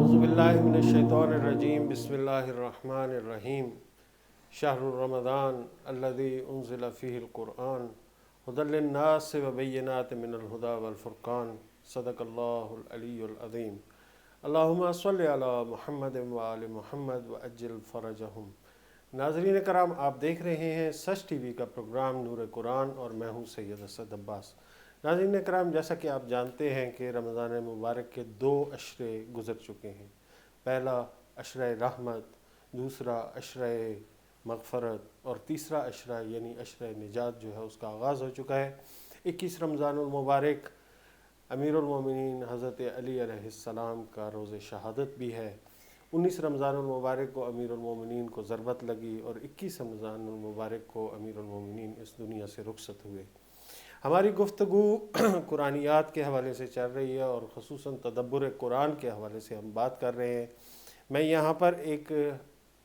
اعوذ باللہ من الشیطان الرجیم بسم اللہ الرحمن الرحیم شہر رمضان الذی انزل فیہ القرآن ھدی للناس وبینات من الہدی والفرقان صدق اللہ العلی العظیم اللہم صلی علی محمد وآل محمد وعجل فرجہم۔ ناظرین کرام، آپ دیکھ رہے ہیں سچ ٹی وی کا پروگرام نور قرآن اور میں ہوں سید اسد عباس۔ ناظرین کرام، جیسا کہ آپ جانتے ہیں کہ رمضان مبارک کے 2 عشرے گزر چکے ہیں۔ پہلا عشرہ رحمت، دوسرا عشرہ مغفرت اور تیسرا عشرہ یعنی عشرہ نجات جو ہے اس کا آغاز ہو چکا ہے۔ 21 رمضان المبارک امیر المومنین حضرت علی علیہ السلام کا روز شہادت بھی ہے۔ 19 رمضان المبارک کو امیر المومنین کو ضربت لگی اور 21 رمضان المبارک کو امیر المومنین اس دنیا سے رخصت ہوئے۔ ہماری گفتگو قرآنیات کے حوالے سے چل رہی ہے اور خصوصاً تدبر قرآن کے حوالے سے ہم بات کر رہے ہیں۔ میں یہاں پر ایک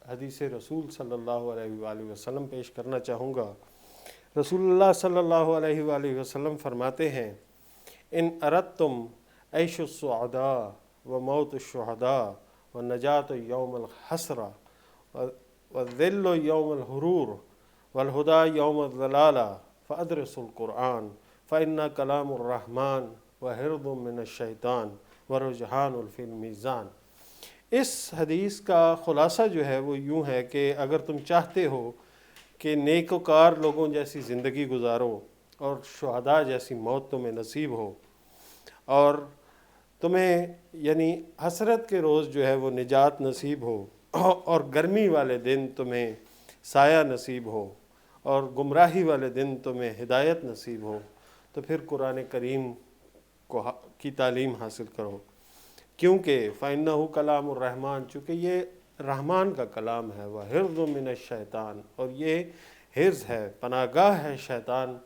حدیث رسول صلی اللہ علیہ وآلہ وسلم پیش کرنا چاہوں گا۔ رسول اللہ صلی اللہ علیہ وآلہ وسلم فرماتے ہیں: ان اردتم عیش السعداء و موت الشہداء و نجات یوم الحسرہ والذل یوم الحرور والہدی یوم الضلالہ فادرسوا القرآن فإن کلام الرحمن وحرد من الشیطان ورجحان فی المیزان۔ اس حدیث کا خلاصہ جو ہے وہ یوں ہے کہ اگر تم چاہتے ہو کہ نیک وکار لوگوں جیسی زندگی گزارو اور شہداء جیسی موت تمہیں نصیب ہو اور تمہیں یعنی حسرت کے روز جو ہے وہ نجات نصیب ہو اور گرمی والے دن تمہیں سایہ نصیب ہو اور گمراہی والے دن تمہیں ہدایت نصیب ہو، تو پھر قرآن کریم کی تعلیم حاصل کرو، کیونکہ فَإِنَّهُ کلام الرحمن، چونکہ یہ رحمان کا کلام ہے، وَحِرْزٌ مِّنَ الشیطان، اور یہ حرز ہے، پناہ گاہ ہے شیطان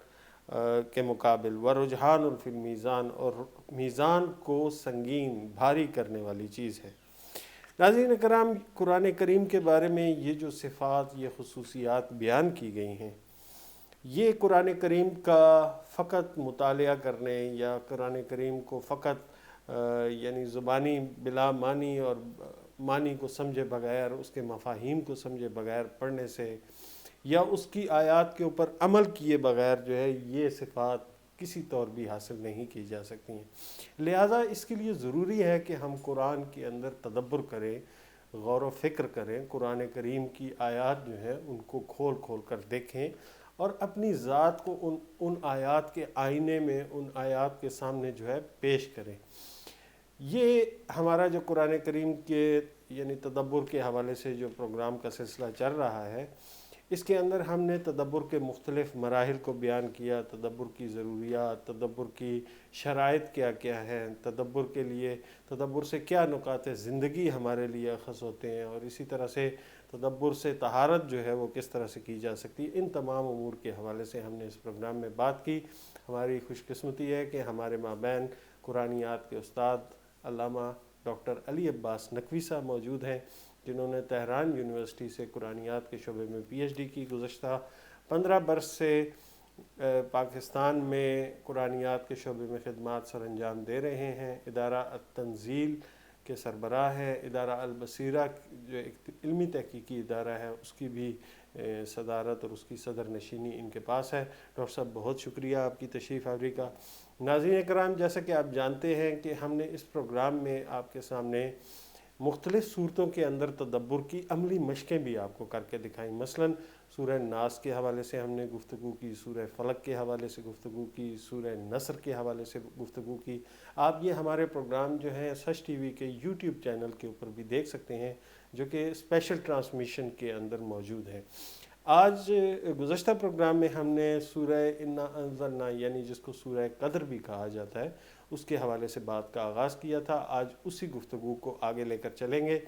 کے مقابل، وَرُجْحَانٌ فِي الْمِيزَان، اور میزان کو سنگین بھاری کرنے والی چیز ہے۔ ناظرین کرام، قرآن کریم کے بارے میں یہ جو صفات، یہ خصوصیات بیان کی گئی ہیں، یہ قرآن کریم کا فقط مطالعہ کرنے یا قرآن کریم کو فقط یعنی زبانی بلا معنی اور معنی کو سمجھے بغیر، اس کے مفاہیم کو سمجھے بغیر پڑھنے سے یا اس کی آیات کے اوپر عمل کیے بغیر جو ہے یہ صفات کسی طور بھی حاصل نہیں کی جا سکتی ہیں۔ لہٰذا اس کے لیے ضروری ہے کہ ہم قرآن کے اندر تدبر کریں، غور و فکر کریں، قرآن کریم کی آیات جو ہیں ان کو کھول کھول کر دیکھیں اور اپنی ذات کو ان آیات کے آئینے میں، ان آیات کے سامنے جو ہے پیش کریں۔ یہ ہمارا جو قرآن کریم کے یعنی تدبر کے حوالے سے جو پروگرام کا سلسلہ چل رہا ہے، اس کے اندر ہم نے تدبر کے مختلف مراحل کو بیان کیا، تدبر کی ضروریات، تدبر کی شرائط کیا کیا ہیں، تدبر کے لیے تدبر سے کیا نکات زندگی ہمارے لیے اخذ ہوتے ہیں، اور اسی طرح سے تدبر سے طہارت جو ہے وہ کس طرح سے کی جا سکتی ہے۔ ان تمام امور کے حوالے سے ہم نے اس پروگرام میں بات کی۔ ہماری خوش قسمتی ہے کہ ہمارے مابین قرآنیات کے استاد علامہ ڈاکٹر علی عباس نقوی صاحب موجود ہیں، جنہوں نے تہران یونیورسٹی سے قرآنیات کے شعبے میں پی ایچ ڈی کی۔ گزشتہ 15 برس سے پاکستان میں قرآنیات کے شعبے میں خدمات سر انجام دے رہے ہیں۔ ادارہ التنزیل کے سربراہ ہیں۔ ادارہ البصیرہ جو ایک علمی تحقیقی ادارہ ہے، اس کی بھی صدارت اور اس کی صدر نشینی ان کے پاس ہے۔ ڈاکٹر صاحب، بہت شکریہ آپ کی تشریف آوری کا۔ ناظرین کرام، جیسا کہ آپ جانتے ہیں کہ ہم نے اس پروگرام میں آپ کے سامنے مختلف صورتوں کے اندر تدبر کی عملی مشقیں بھی آپ کو کر کے دکھائیں۔ مثلاً سورہ ناس کے حوالے سے ہم نے گفتگو کی، سورہ فلق کے حوالے سے گفتگو کی، سورہ نصر کے حوالے سے گفتگو کی۔ آپ یہ ہمارے پروگرام جو ہیں سچ ٹی وی کے یوٹیوب چینل کے اوپر بھی دیکھ سکتے ہیں، جو کہ اسپیشل ٹرانسمیشن کے اندر موجود ہے۔ آج گزشتہ پروگرام میں ہم نے سورہ انا انزلنا یعنی جس کو سورہ قدر بھی کہا جاتا ہے، اس کے حوالے سے بات کا آغاز کیا تھا۔ آج اسی گفتگو کو آگے لے کر چلیں گے۔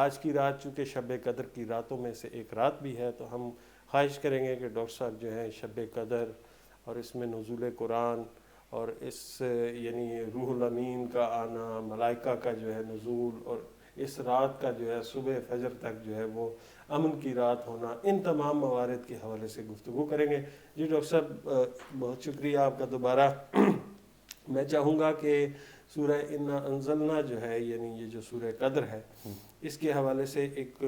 آج کی رات چونکہ شب قدر کی راتوں میں سے ایک رات بھی ہے، تو ہم خواہش کریں گے کہ ڈاکٹر صاحب جو ہیں شب قدر اور اس میں نزول قرآن اور اس یعنی روح الامین کا آنا، ملائکہ کا جو ہے نزول، اور اس رات کا جو ہے صبح فجر تک جو ہے وہ امن کی رات ہونا، ان تمام موارد کے حوالے سے گفتگو کریں گے۔ جی ڈاکٹر صاحب، بہت شکریہ آپ کا دوبارہ۔ میں چاہوں گا کہ سورہ انا انزلنا جو ہے یعنی یہ جو سورہ قدر ہے اس کے حوالے سے ایک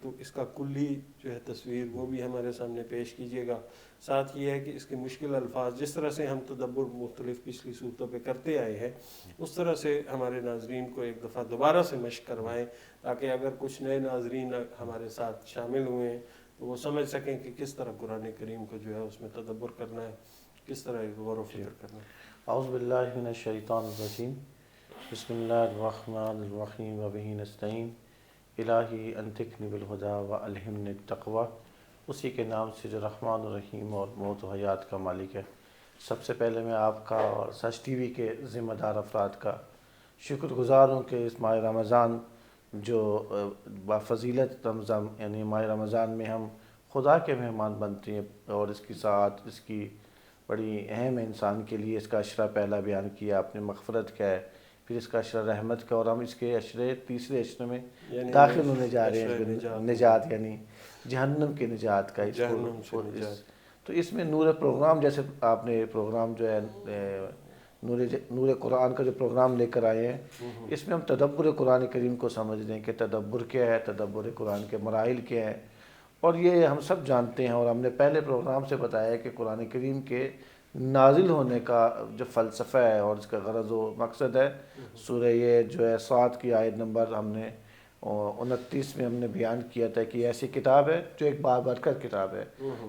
تو اس کا کلی جو ہے تصویر وہ بھی ہمارے سامنے پیش کیجیے گا. ساتھ یہ ہے کہ اس کے مشکل الفاظ جس طرح سے ہم تدبر مختلف پچھلی صورتوں پہ کرتے آئے ہیں اس طرح سے ہمارے ناظرین کو ایک دفعہ دوبارہ سے مشق کروائیں تاکہ اگر کچھ نئے ناظرین ہمارے ساتھ شامل ہوئے ہیں تو وہ سمجھ سکیں کہ کس طرح قرآن کریم کو جو ہے اس میں تدبر کرنا ہے, کس طرح غور و فکر کرنا ہے. اعوذ باللہ من الشیطان الرجیم. بسم اللہ الرحمن الرحیم وبہ نستعین. الہی انطقنی بالہدی والہمنی التقوی. اسی کے نام سے جو رحمان الرحیم اور موت و حیات کا مالک ہے. سب سے پہلے میں آپ کا اور سچ ٹی وی کے ذمہ دار افراد کا شکر گزار ہوں کہ اس ماہ رمضان جو بافضیلت رمضان یعنی ماہ رمضان میں ہم خدا کے مہمان بنتے ہیں اور اس کی ساتھ اس کی بڑی اہم ہے انسان کے لیے. اس کا عشرہ پہلا بیان کیا آپ نے, مغفرت کا ہے, پھر اس کا عشرہ رحمت کا, اور ہم اس کے عشرے تیسرے عشرے میں داخل ہونے جا رہے ہیں. نجات یعنی جہنم کی نجات کا. تو اس میں نور پروگرام جیسے آپ نے پروگرام جو ہے نور قرآن کا جو پروگرام لے کر آئے ہیں اس میں ہم تدبر قرآن کریم کو سمجھ دیں کہ تدبر کیا ہے, تدبر قرآن کے مراحل کیا ہے. اور یہ ہم سب جانتے ہیں اور ہم نے پہلے پروگرام سے بتایا کہ قرآن کریم کے نازل ہونے کا جو فلسفہ ہے اور اس کا غرض و مقصد ہے. سورہ یہ جو ہے 7 کی آیت نمبر ہم نے 29 میں ہم نے بیان کیا تھا کہ ایسی کتاب ہے جو ایک بابرکت کتاب ہے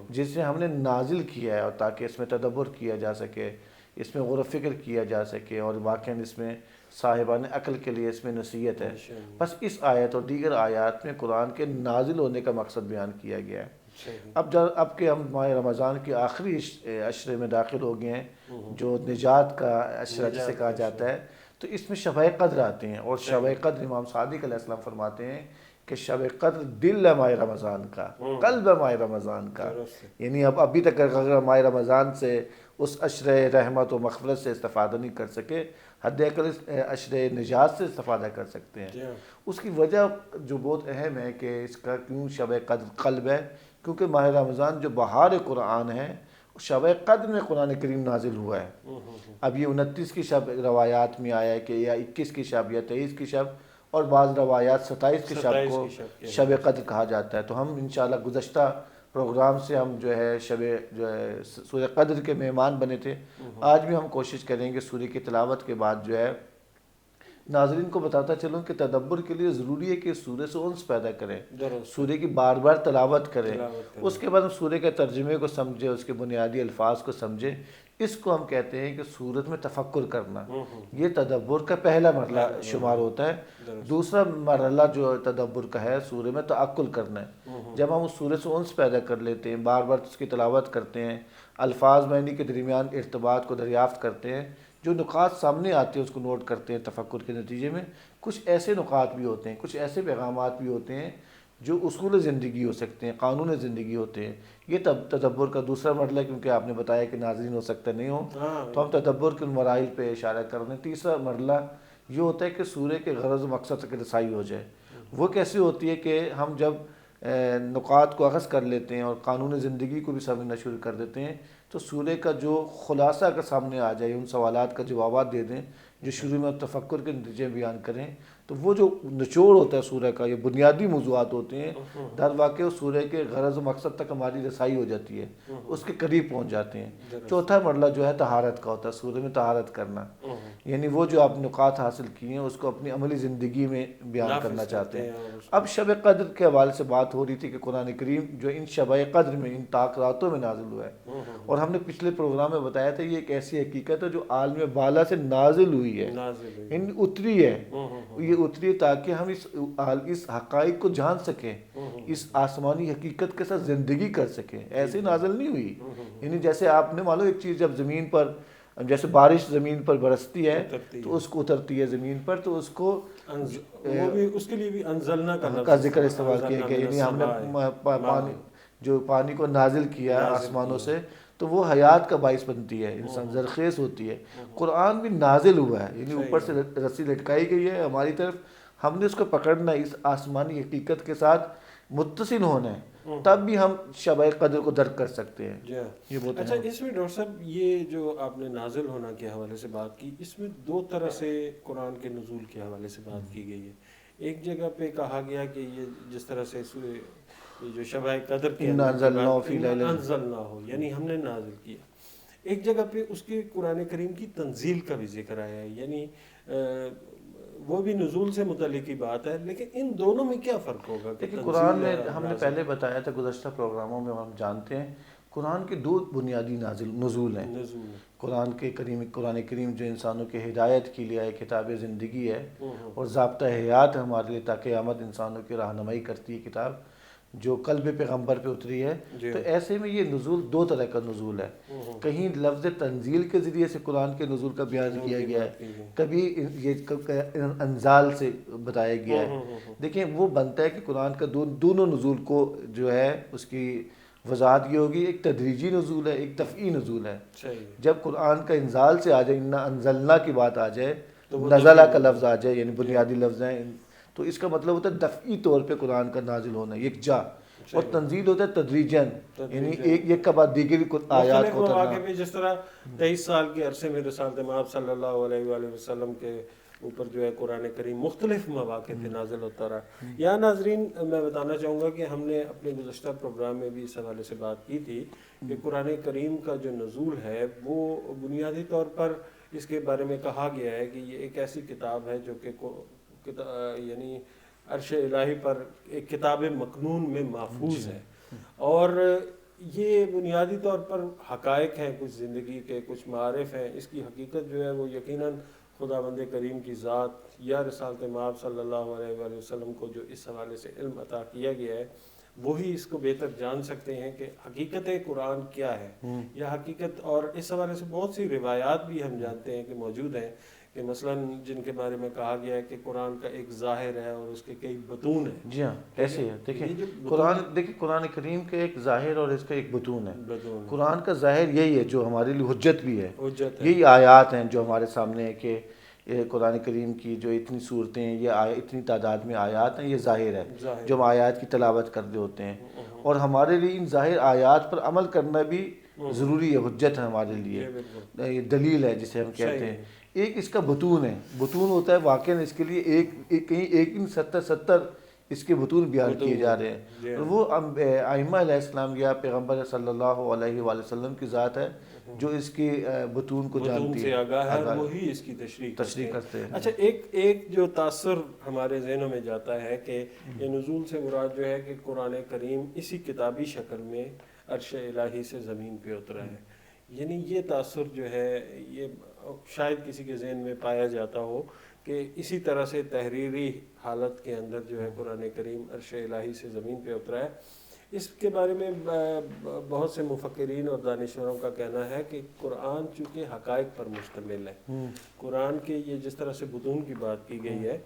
جسے ہم نے نازل کیا ہے اور تاکہ اس میں تدبر کیا جا سکے, اس میں غور و فکر کیا جا سکے اور واقعاً اس میں صاحبان عقل کے لیے اس میں نصیحت ہے. بس اس آیت اور دیگر آیات میں قرآن کے نازل ہونے کا مقصد بیان کیا گیا ہے. اب کہ ہم ماہ رمضان کے آخری عشرے میں داخل ہو گئے ہیں جو نجات کا عشرہ جسے کہا جاتا ہے, تو اس میں شب قدر آتے ہیں. اور شب قدر امام صادق علیہ السلام فرماتے ہیں کہ شب قدر دل ہے ماہ رمضان کا, قلب ہے ماہ رمضان کا. یعنی ابھی تک اگر ماہ رمضان سے اس عشر رحمت و مغفرت سے استفادہ نہیں کر سکے, حد اقل عشر نجات سے استفادہ کر سکتے ہیں. اس کی وجہ جو بہت اہم ہے کہ اس کا کیوں شب قدر قلب ہے, کیونکہ ماہ رمضان جو بہار قرآن ہے شب قدر میں قرآن کریم نازل ہوا ہے. اب یہ 29 کی شب روایات میں آیا ہے کہ یا 21 کی شب یا 23 کی شب, اور بعض روایات 27 کی شب کو شب قدر کہا جاتا ہے. تو ہم انشاءاللہ گزشتہ پروگرام سے ہم جو ہے سورہ قدر کے مہمان بنے تھے. آج بھی ہم کوشش کریں گے سورہ کی تلاوت کے بعد جو ہے ناظرین کو بتاتا چلوں کہ تدبر کے لیے ضروری ہے کہ سورہ سے انس پیدا کریں, سورہ کی بار بار تلاوت کریں, اس کے بعد ہم سورہ کے ترجمے کو سمجھیں, اس کے بنیادی الفاظ کو سمجھیں. اس کو ہم کہتے ہیں کہ سورت میں تفکر کرنا. یہ تدبر کا پہلا مرحلہ شمار ہوتا ہے. دوسرا مرحلہ جو تدبر کا ہے سورہ میں تعقل کرنا ہے. جب ہم اس سورہ سے انس پیدا کر لیتے ہیں, بار بار اس کی تلاوت کرتے ہیں, الفاظ معنی کے درمیان ارتباط کو دریافت کرتے ہیں, جو نکات سامنے آتے ہیں اس کو نوٹ کرتے ہیں, تفکر کے نتیجے میں کچھ ایسے نکات بھی ہوتے ہیں, کچھ ایسے پیغامات بھی ہوتے ہیں جو اصول زندگی ہو سکتے ہیں, قانون زندگی ہوتے ہیں. یہ تدبر کا دوسرا مرحلہ ہے, کیونکہ آپ نے بتایا کہ ناظرین ہو سکتے نہیں ہوں تو ہم تدبر کے مراحل پہ اشارہ کر رہے ہیں. تیسرا مرحلہ یہ ہوتا ہے کہ سورہ کے غرض و مقصد تک رسائی ہو جائے. وہ کیسے ہوتی ہے کہ ہم جب نکات کو اخذ کر لیتے ہیں اور قانون زندگی کو بھی سمجھنا شروع کر دیتے ہیں تو سورہ کا جو خلاصہ کا سامنے آ جائے, ان سوالات کا جوابات دے دیں جو شروع میں تفکر کے نتیجے بیان کریں, تو وہ جو نچوڑ ہوتا ہے سورہ کا, یہ بنیادی موضوعات ہوتے ہیں, در واقع اس سورہ کے غرض و مقصد تک ہماری رسائی ہو جاتی ہے, اس کے قریب پہنچ جاتے ہیں. چوتھا مرحلہ جو ہے طہارت کا ہوتا ہے, سورہ میں طہارت کرنا, یعنی وہ جو آپ نکات حاصل کیے ہیں اس کو اپنی عملی زندگی میں بیان کرنا چاہتے ہیں. اب شب قدر کے حوالے سے بات ہو رہی تھی کہ قرآن کریم جو ان شب قدر میں, ان طاق راتوں میں نازل ہوا ہے, اور ہم نے پچھلے پروگرام میں بتایا تھا یہ ایک ایسی حقیقت ہے جو عالم بالا سے نازل ہوئی ہے, ان اتری ہے. یہ اتری تاکہ ہم اس حقائق کو جان سکیں, اس آسمانی حقیقت کے ساتھ زندگی کر سکیں. ایسے نازل نہیں ہوئی. یعنی جیسے آپ نے معلوم ایک چیز جب زمین پر, جیسے بارش زمین پر برستی ہے تو اس کو اترتی ہے زمین پر, تو اس کو اس کے لیے بھی انزلنا کا ذکر استعمال کیا گیا. یعنی ہم نے پانی کو نازل کیا آسمانوں سے تو وہ حیات کا باعث بنتی ہے, انسان زرخیز ہوتی ہے. قرآن بھی نازل ہوا ہے, یعنی اوپر سے رسی لٹکائی گئی ہے ہماری طرف, ہم نے اس کو پکڑنا ہے، اس آسمانی حقیقت کے ساتھ متصل ہونا ہے، تب بھی ہم شب قدر کو درک کر سکتے ہیں۔ جی ہاں۔ یہ بہت اچھا، اس میں ڈاکٹر صاحب یہ جو آپ نے نازل ہونا کے حوالے سے بات کی، اس میں دو طرح سے قرآن کے نزول کے حوالے سے بات کی گئی ہے۔ ایک جگہ پہ کہا گیا کہ یہ جس طرح سے یہ جو شب قدر کے اِنَّا أَنزَلْنَاهُ فِي لَيْلَةٍ انزلنا ہو، یعنی ہم نے نازل کیا۔ ایک جگہ پہ اس کے قرآن کریم کی تنزیل کا بھی ذکر آیا ہے، یعنی وہ بھی نزول سے متعلق کی بات ہے، لیکن ان دونوں میں کیا فرق ہوگا؟ دیکھیں قرآن میں ہم نے پہلے بتایا تھا گزشتہ پروگراموں میں، ہم جانتے ہیں قرآن کے دو بنیادی نزول ہیں۔ قرآن کریم جو انسانوں کے ہدایت کے لیے ہے، کتاب زندگی ہے اور ضابطہ حیات ہمارے لیے، تاکہ قیامت انسانوں کی رہنمائی کرتی ہے کتاب جو قلب پیغمبر پہ اتری ہے۔ تو ایسے میں یہ نزول دو طرح کا نزول ہے، کہیں لفظ تنزیل کے ذریعے سے قرآن کے نزول کا بیان کیا گیا ہے، کبھی یہ انزال سے بتایا گیا ہے۔ دیکھیں وہ بنتا ہے کہ قرآن کا دونوں نزول کو جو ہے اس کی وضاحت یہ ہوگی، ایک تدریجی نزول ہے، ایک دفعی نزول ہے۔ جب قرآن کا انزال سے آ جائے، اِنَّا أَنزَلْنَا کی بات آ جائے، نزلہ کا لفظ آ جائے، یعنی بنیادی لفظ ہیں، تو اس کا مطلب ہوتا ہے دفعی طور پہ قرآن کا نازل ہونا، یکجا۔ اور تنزیل ہوتا ہے تدریجن، یعنی ایک کے بعد دیگر آیات کو اترنا۔ جس طرح 23 سال کے عرصے میں رسالت مآب صلی اللہ علیہ وآلہ وسلم کے اوپر جو ہے قرآن کریم مختلف مواقع پہ نازل ہوتا رہا۔ یا ناظرین، میں بتانا چاہوں گا کہ ہم نے اپنے گزشتہ پروگرام میں بھی اس حوالے سے بات کی تھی کہ قرآن کریم کا جو نزول ہے وہ بنیادی طور پر اس کے بارے میں کہا گیا ہے کہ یہ ایک ایسی کتاب ہے جو کہ یعنی عرش الہی پر ایک کتاب مکنون میں محفوظ ہے، اور یہ بنیادی طور پر حقائق ہیں، کچھ زندگی کے کچھ معارف ہیں۔ اس کی حقیقت جو ہے وہ یقیناً خداوند کریم کی ذات یا رسالت مآب صلی اللہ علیہ وآلہ وسلم کو جو اس حوالے سے علم عطا کیا گیا ہے، وہی اس کو بہتر جان سکتے ہیں کہ حقیقت قرآن کیا ہے یا حقیقت۔ اور اس حوالے سے بہت سی روایات بھی ہم جانتے ہیں کہ موجود ہیں، کہ مثلاً جن کے بارے میں کہا گیا ہے کہ قرآن کا ایک ظاہر ہے اور اس کے کئی بطون ہیں۔ جی ہاں، ایسے ہے۔ دیکھیں قرآن کریم کے ایک ظاہر اور اس کا ایک بطون ہے۔ قرآن کا ظاہر یہی ہے جو ہمارے لیے حجت بھی ہے، یہی آیات ہیں جو ہمارے سامنے ہے کہ قرآن کریم کی جو اتنی صورتیں ہیں، یہ اتنی تعداد میں آیات ہیں، یہ ظاہر ہے جو ہم آیات کی تلاوت کر رہے ہوتے ہیں، اور ہمارے لیے ان ظاہر آیات پر عمل کرنا بھی ضروری ہے، حجت ہے ہمارے لیے، یہ دلیل ہے جسے ہم کہتے ہیں۔ ایک اس کا بطون ہے، بطون ہوتا ہے واقعاً اس کے لیے کہیں ایک 70 اس کے بطون بیان کیے جا رہے ہیں، اور وہ ائمہ علیہ السلام یا پیغمبر صلی اللہ علیہ وآلہ وسلم کی ذات ہے جو اس کی بطون کو جانتی ہے، آگاہ ہے، وہی اس کی تشریح کرتے ہیں۔ اچھا، ایک جو تاثر ہمارے ذہنوں میں جاتا ہے کہ یہ نزول سے مراد جو ہے کہ قرآن کریم اسی کتابی شکل میں عرش الہی سے زمین پہ اترا ہے، یعنی یہ تاثر جو ہے یہ شاید کسی کے ذہن میں پایا جاتا ہو کہ اسی طرح سے تحریری حالت کے اندر جو ہے قرآن کریم عرش الہی سے زمین پہ اترا ہے۔ اس کے بارے میں بہت سے مفکرین اور دانشوروں کا کہنا ہے کہ قرآن چونکہ حقائق پر مشتمل ہے، قرآن کے یہ جس طرح سے بطون کی بات کی گئی ہے،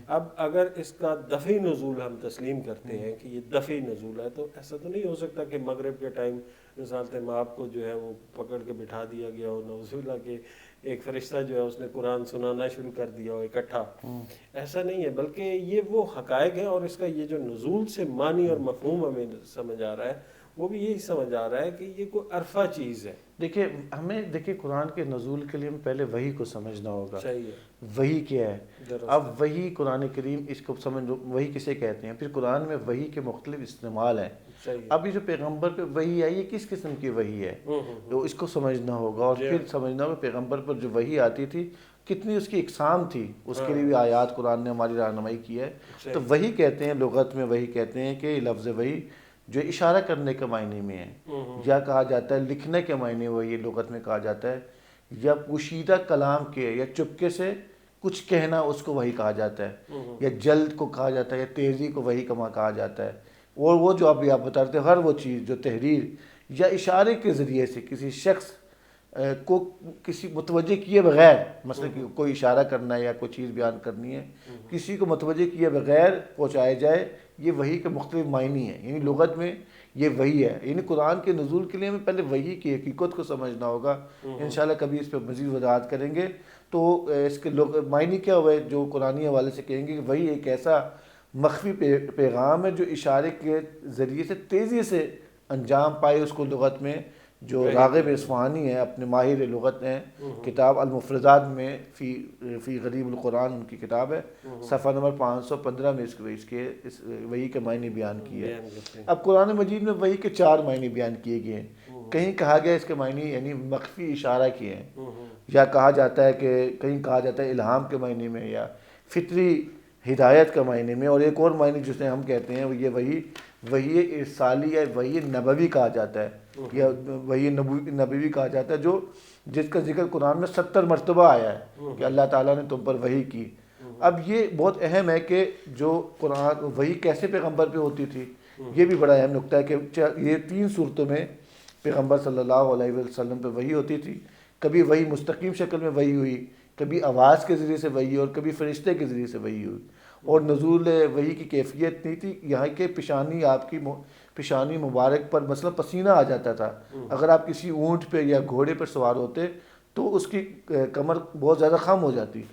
اب اگر اس کا دفعی نزول ہم تسلیم کرتے ہیں کہ یہ دفعی نزول ہے، تو ایسا تو نہیں ہو سکتا کہ مغرب کے ٹائم رسالت مآب کو جو ہے وہ پکڑ کے بٹھا دیا گیا ہو، نعوذ باللہ کہ ایک فرشتہ جو ہے اس نے قرآن سنانا شروع کر دیا ہو اکٹھا۔ ایسا نہیں ہے، بلکہ یہ وہ حقائق ہیں، اور اس کا یہ جو نزول سے معنی اور مفہوم ہمیں سمجھ آ رہا ہے وہ بھی یہی سمجھ آ رہا ہے کہ یہ کوئی عرفہ چیز ہے۔ دیکھیں قرآن کے نزول کے لیے ہم پہلے وحی کو سمجھنا ہوگا، چاہیے وحی کیا ہے۔ اب وحی قرآن کریم اس کو وحی کسے کہتے ہیں، پھر قرآن میں وحی کے مختلف استعمال ہیں۔ اب یہ جو پیغمبر پہ وحی آئی، یہ کس قسم کی وحی ہے، تو اس کو سمجھنا ہوگا، اور پھر سمجھنا ہوگا پیغمبر پر جو وحی آتی تھی کتنی اس کی اقسام تھی، اس کے لیے بھی آیات قرآن نے ہماری رہنمائی کی ہے۔ تو وحی کہتے ہیں، لغت میں وحی کہتے ہیں کہ لفظ وحی جو اشارہ کرنے کے معنی میں ہے، یا کہا جاتا ہے لکھنے کے معنی وہی لغت میں کہا جاتا ہے، یا پوشیدہ کلام کے یا چپکے سے کچھ کہنا اس کو وحی کہا جاتا ہے، یا جلد کو کہا جاتا ہے، یا تیزی کو وحی کہا جاتا ہے۔ اور وہ جو آپ بتا رہے تھے، ہر وہ چیز جو تحریر یا اشارے کے ذریعے سے کسی شخص کو کسی متوجہ کیے بغیر، مثلا کہ کوئی اشارہ کرنا ہے یا کوئی چیز بیان کرنی ہے، کسی کو متوجہ کیے بغیر پہنچایا جائے، یہ وحی کے مختلف معنی ہیں. یعنی لغت میں یہ وحی ہے. یعنی قرآن کے نزول کے لیے ہمیں پہلے وحی کی حقیقت کو سمجھنا ہوگا. انشاءاللہ کبھی اس پہ مزید وضاحت کریں گے. تو اس کے معنی کیا ہوئے جو قرآنی حوالے سے کہیں گے کہ وحی ایک ایسا مخفی پیغام ہے جو اشارے کے ذریعے سے تیزی سے انجام پائے. اس کو لغت میں جو راغب اصفہانی ہے، اپنے ماہر لغت ہیں، کتاب المفردات میں فی غریب القرآن ان کی کتاب ہے، صفحہ نمبر 515 میں اس کے وحی کے معنی بیان کیے ہیں. اب قرآن مجید میں وحی کے 4 معنی بیان کیے گئے ہیں. کہیں کہا گیا اس کے معنی یعنی مخفی اشارہ کیے ہیں، یا کہا جاتا ہے کہ کہیں کہا جاتا ہے الہام کے معنی میں یا فطری ہدایت کا معنی میں، اور ایک اور معنی جسے ہم کہتے ہیں یہ وحی ارسالی یا وحی نبوی کہا جاتا ہے، یا وحی نبوی کہا جاتا ہے، جو جس کا ذکر قرآن میں 70 مرتبہ آیا ہے کہ اللہ تعالیٰ نے تم پر وحی کی. اب یہ بہت اہم ہے کہ جو قرآن وحی کیسے پیغمبر پہ ہوتی تھی، یہ بھی بڑا اہم نقطہ ہے کہ یہ 3 صورتوں میں پیغمبر صلی اللہ علیہ وسلم پہ وحی ہوتی تھی. کبھی وحی مستقیم شکل میں وحی ہوئی، کبھی آواز کے ذریعے سے وحی، اور کبھی فرشتے کے ذریعے سے وحی ہوئی. اور نزول وحی کی کیفیت نہیں تھی یہاں کے پیشانی، آپ کی پیشانی مبارک پر مثلا پسینہ آ جاتا تھا. اگر آپ کسی اونٹ پہ یا گھوڑے پر سوار ہوتے تو اس کی کمر بہت زیادہ خم ہو جاتی.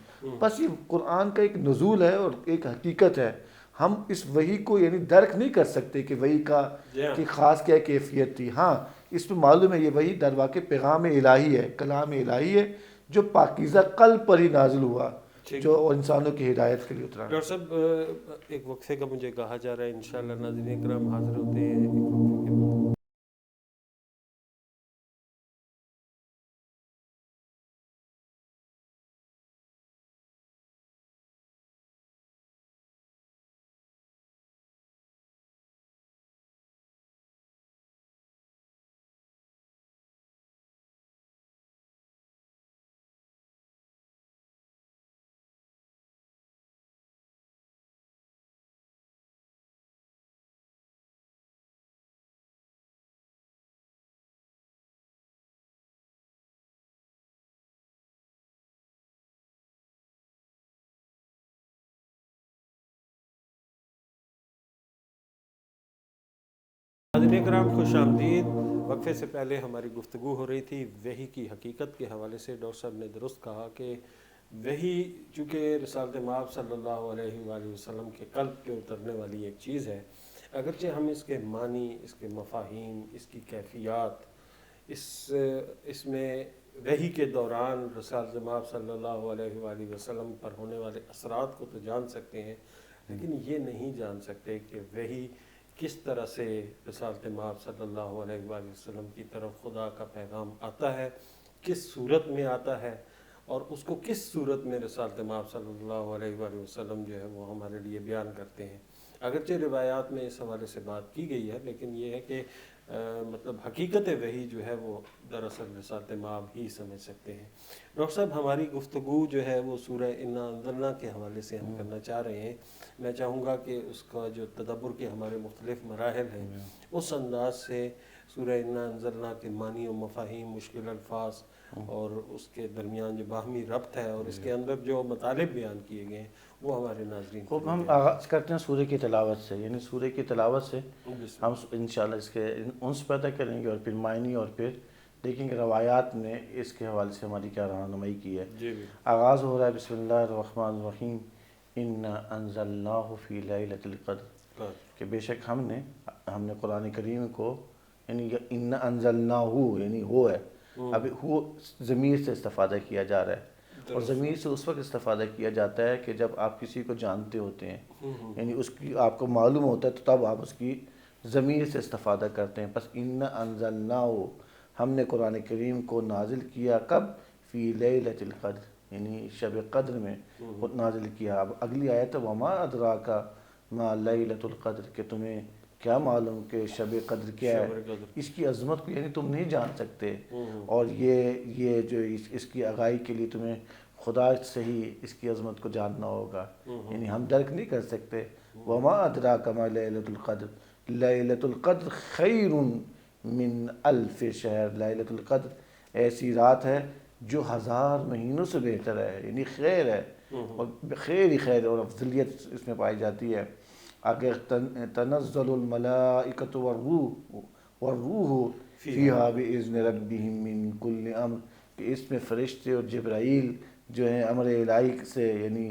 بس یہ قرآن کا ایک نزول ہے اور ایک حقیقت ہے. ہم اس وحی کو یعنی درک نہیں کر سکتے کہ وحی کا کی خاص کیا کیفیت تھی. ہاں اس پہ معلوم ہے یہ وحی در واقع پیغام الہی ہے، کلام الہی ہے، جو پاکیزہ قلب پر ہی نازل ہوا، جو انسانوں کی ہدایت کے لیے اترا. ڈاکٹر صاحب ایک وقفے کا مجھے کہا جا رہا ہے، انشاءاللہ ناظرین کرام حاضر ہوتے ہیں ایک وقفے کے بعد. ناظرین کرام خوش آمدید. وقفے سے پہلے ہماری گفتگو ہو رہی تھی وحی کی حقیقت کے حوالے سے. ڈاکٹر صاحب نے درست کہا کہ وحی چونکہ رسالت مآب صلی اللہ علیہ وآلہ وسلم کے قلب پہ اترنے والی ایک چیز ہے، اگرچہ ہم اس کے معنی، اس کے مفاہیم، اس کی کیفیات، اس میں وحی کے دوران رسالت مآب صلی اللہ علیہ وآلہ وسلم پر ہونے والے اثرات کو تو جان سکتے ہیں، لیکن یہ نہیں جان سکتے کہ وحی کس طرح سے رسالت مآب صلی اللہ علیہ وآلہ وسلم کی طرف خدا کا پیغام آتا ہے، کس صورت میں آتا ہے، اور اس کو کس صورت میں رسالت مآب صلی اللہ علیہ وآلہ وسلم جو ہے وہ ہمارے لیے بیان کرتے ہیں. اگرچہ روایات میں اس حوالے سے بات کی گئی ہے، لیکن یہ ہے کہ مطلب حقیقت وحی جو ہے وہ دراصل رسالت مآب ہی سمجھ سکتے ہیں. ڈاکٹر صاحب ہماری گفتگو جو ہے وہ سورہ انا انزلنا کے حوالے سے ہم کرنا چاہ رہے ہیں. میں چاہوں گا کہ اس کا جو تدبر کے ہمارے مختلف مراحل ہیں اس انداز سے سورہ انا انزلنا کے معنی و مفاہیم، مشکل الفاظ اور اس کے درمیان جو باہمی ربط ہے اور اس کے اندر جو مطالب بیان کیے گئے ہیں وہ ہمارے ناظرین کو ہم آغاز کرتے ہیں سورہ کی تلاوت سے. یعنی سورہ کی تلاوت سے ہم انشاءاللہ اس کے انس پیدا کریں گے اور پھر معنی اور پھر دیکھیں کہ روایات نے اس کے حوالے سے ہماری کیا رہنمائی کی ہے. آغاز ہو رہا ہے بسم اللہ الرحمن الرحیم. انا انزلناہ فی لیلۃ القدر، کہ بے شک ہم نے قرآن کریم کو یعنی انا انزلناہ یعنی ہو ہے. اب ہو ضمیر سے استفادہ کیا جا رہا ہے، اور ضمیر سے اس وقت استفادہ کیا جاتا ہے کہ جب آپ کسی کو جانتے ہوتے ہیں، یعنی اس کی آپ کو معلوم ہوتا ہے تو تب آپ اس کی ضمیر سے استفادہ کرتے ہیں. پس انا انزلناہ، ہم نے قرآن کریم کو نازل کیا کب؟ فی لیلۃ القدر، یعنی شب قدر میں نازل کیا. اب اگلی آیت ہے وما ادراک ما لیلۃ القدر، کہ تمہیں کیا معلوم کہ شب قدر کیا ہے. اس کی عظمت کو یعنی تم نہیں جان سکتے، اور یہ جو اس کی آگاہی کے لیے تمہیں خدا سے ہی اس کی عظمت کو جاننا ہوگا، یعنی ہم درک نہیں کر سکتے. وما ادراک ما لیلۃ القدر، لیلۃ القدر خیر من الف شہر. لیلۃ القدر ایسی رات ہے جو 1000 مہینوں سے بہتر ہے، یعنی خیر ہے اور خیر ہی خیر اور افضلیت اس میں پائی جاتی ہے۔ آگے تنزل الملائکۃ والروح فیہا بإذن ربہم من کل امر، کہ اس میں فرشتے اور جبرائیل جو ہیں امر الہی سے، یعنی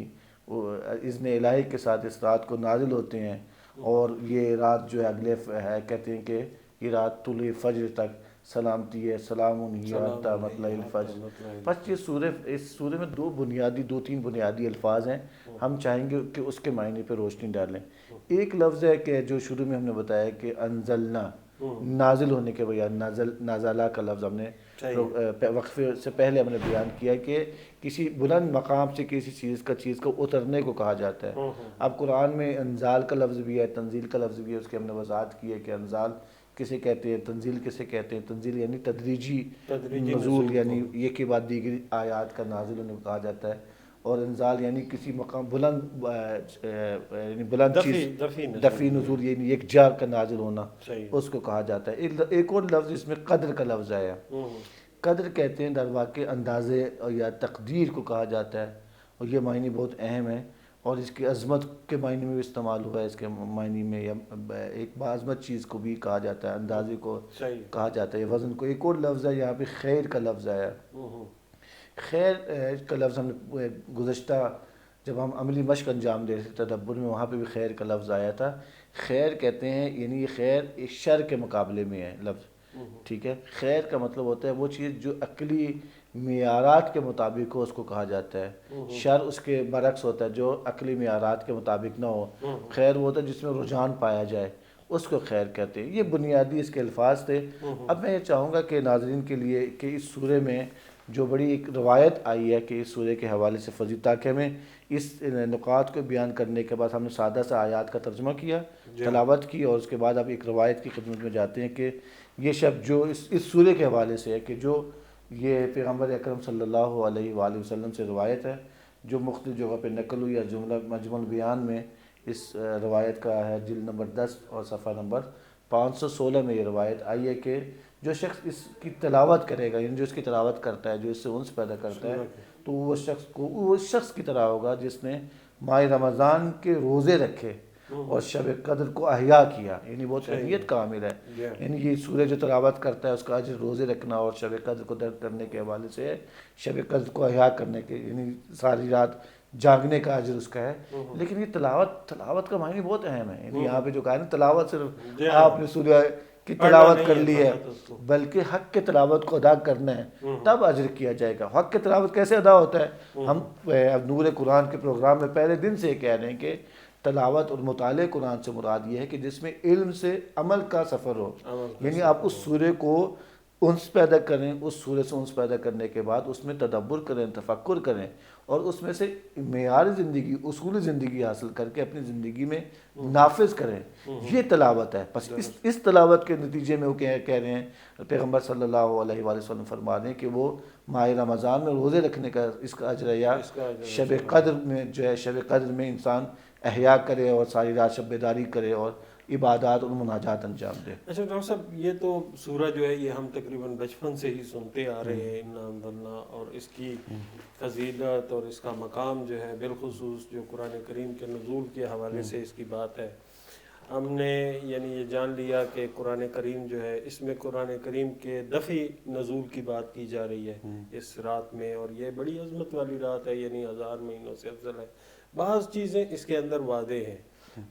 اذن الہی کے ساتھ اس رات کو نازل ہوتے ہیں، اور یہ رات جو ہے اگلے ہے کہتے ہیں کہ یہ رات طلوع فجر تک سلامتی ہے، سلام ہی حتی مطلع الفجر۔ بس یہ اس سورہ میں دو تین بنیادی الفاظ ہیں، ہم چاہیں گے کہ اس کے معنی پہ روشنی ڈالیں۔ ایک لفظ ہے کہ جو شروع میں ہم نے بتایا کہ انزلنا، نازل ہونے کے بجائے نازلہ کا لفظ ہم نے وقفے سے پہلے ہم نے بیان کیا کہ کسی بلند مقام سے کسی چیز کو اترنے کو کہا جاتا ہے۔ اب قرآن میں انزال کا لفظ بھی ہے، تنزیل کا لفظ بھی ہے، اس کی ہم نے وضاحت کی ہے کہ انزال کسے کہتے ہیں، تنزیل کسے کہتے ہیں۔ تنزیل یعنی تدریجی نزول، یعنی ایک کے بعد دیگر آیات کا نازل ہونے کو کہا جاتا ہے، اور انزال یعنی کسی مقام بلند چیز، دفعی نزول یعنی ایک جا کا نازل ہونا، اس کو کہا جاتا ہے۔ ایک اور لفظ اس میں قدر کا لفظ آیا، قدر کہتے ہیں در واقع اندازے یا تقدیر کو کہا جاتا ہے، اور یہ معنی بہت اہم ہے، اور اس کی عظمت کے معنی میں بھی استعمال ہوا ہے، اس کے معنی میں یا ایک باعظمت چیز کو بھی کہا جاتا ہے، اندازے کو کہا جاتا ہے، وزن کو۔ ایک اور لفظ ہے یہاں پہ خیر کا لفظ آیا۔ خیر کا لفظ ہم نے گزشتہ جب ہم عملی مشق انجام دے رہے تھے تدبر میں، وہاں پہ بھی خیر کا لفظ آیا تھا۔ خیر کہتے ہیں یعنی یہ خیر ایک شر کے مقابلے میں ہے لفظ، ٹھیک ہے۔ خیر کا مطلب ہوتا ہے وہ چیز جو عقلی معیارات کے مطابق ہو، اس کو کہا جاتا ہے۔ شر اس کے برعکس ہوتا ہے جو عقلی معیارات کے مطابق نہ ہو۔ خیر وہ ہوتا ہے جس میں رجحان پایا جائے، اس کو خیر کہتے ہیں۔ یہ بنیادی اس کے الفاظ تھے۔ اب میں یہ چاہوں گا کہ ناظرین کے لیے کہ اس سورہ میں جو بڑی ایک روایت آئی ہے کہ اس سورہ کے حوالے سے فضیلت، تاکہ ہمیں اس نکات کو بیان کرنے کے بعد ہم نے سادہ سا آیات کا ترجمہ کیا، تلاوت کی، اور اس کے بعد اب ایک روایت کی خدمت میں جاتے ہیں کہ یہ شب جو اس سورہ کے حوالے سے ہے کہ جو یہ پیغمبر اکرم صلی اللہ علیہ وآلہ وسلم سے روایت ہے، جو مختلف جگہ پہ نقل ہوئی، یا جملہ مجمع البیان میں اس روایت کا ہے، جلد نمبر 10 اور صفحہ نمبر 516 میں یہ روایت آئی ہے کہ جو شخص اس کی تلاوت کرے گا، یعنی جو اس کی تلاوت کرتا ہے، جو اس سے انس پیدا کرتا ہے، تو وہ شخص کی طرح ہوگا جس نے ماہ رمضان کے روزے رکھے اور شب قدر کو احیا کیا، یعنی بہت اہمیت کا عامل ہے۔ یعنی یہ سورہ جو تلاوت کرتا ہے اس کا اجر روزے رکھنا اور شب قدر کو درک کرنے کے حوالے سے ہے، شب قدر کو احیا کرنے کے، یعنی ساری رات جاگنے کا اجر اس کا ہے۔ لیکن یہ تلاوت کا معنی بہت اہم ہے، یعنی یہاں پہ جو کہا ہے نا، تلاوت صرف آپ نے سورہ کی تلاوت کر لی ہے، بلکہ حق کے تلاوت کو ادا کرنا ہے، تب اجر کیا جائے گا۔ حق کے تلاوت کیسے ادا ہوتا ہے؟ ہم نور قرآن کے پروگرام میں پہلے دن سے کہہ رہے ہیں کہ تلاوت اور مطالعہ قرآن سے مراد یہ ہے کہ جس میں علم سے عمل کا سفر ہو، یعنی آپ اس سورہ کو انس پیدا کریں، اس سورہ سے انس پیدا کرنے کے بعد اس میں تدبر کریں، تفکر کریں، اور اس میں سے معیار زندگی، اصول زندگی حاصل کر کے اپنی زندگی میں نافذ کریں، یہ تلاوت ہے۔ بس اس تلاوت کے نتیجے میں وہ کہہ رہے ہیں، پیغمبر صلی اللہ علیہ وآلہ وسلم فرما رہے ہیں کہ وہ ماہ رمضان میں روزے رکھنے کا اس کا اجر ہے، یا شب قدر میں جو ہے، شب قدر میں انسان احیا کرے اور ساری رات شب بیداری کرے اور عبادات اور مناجات انجام دے۔ اچھا ڈاکٹر صاحب، یہ تو سورہ جو ہے یہ ہم تقریباً بچپن سے ہی سنتے آ رہے ہیں، انا انزلنا، اور اس کی فضیلت اور اس کا مقام جو ہے، بالخصوص جو قرآن کریم کے نزول کے حوالے سے اس کی بات ہے، ہم نے یعنی یہ جان لیا کہ قرآن کریم جو ہے، اس میں قرآن کریم کے دفعی نزول کی بات کی جا رہی ہے اس رات میں، اور یہ بڑی عظمت والی رات ہے، یعنی 1000 مہینوں سے افضل ہے۔ بعض چیزیں اس کے اندر واضح ہیں،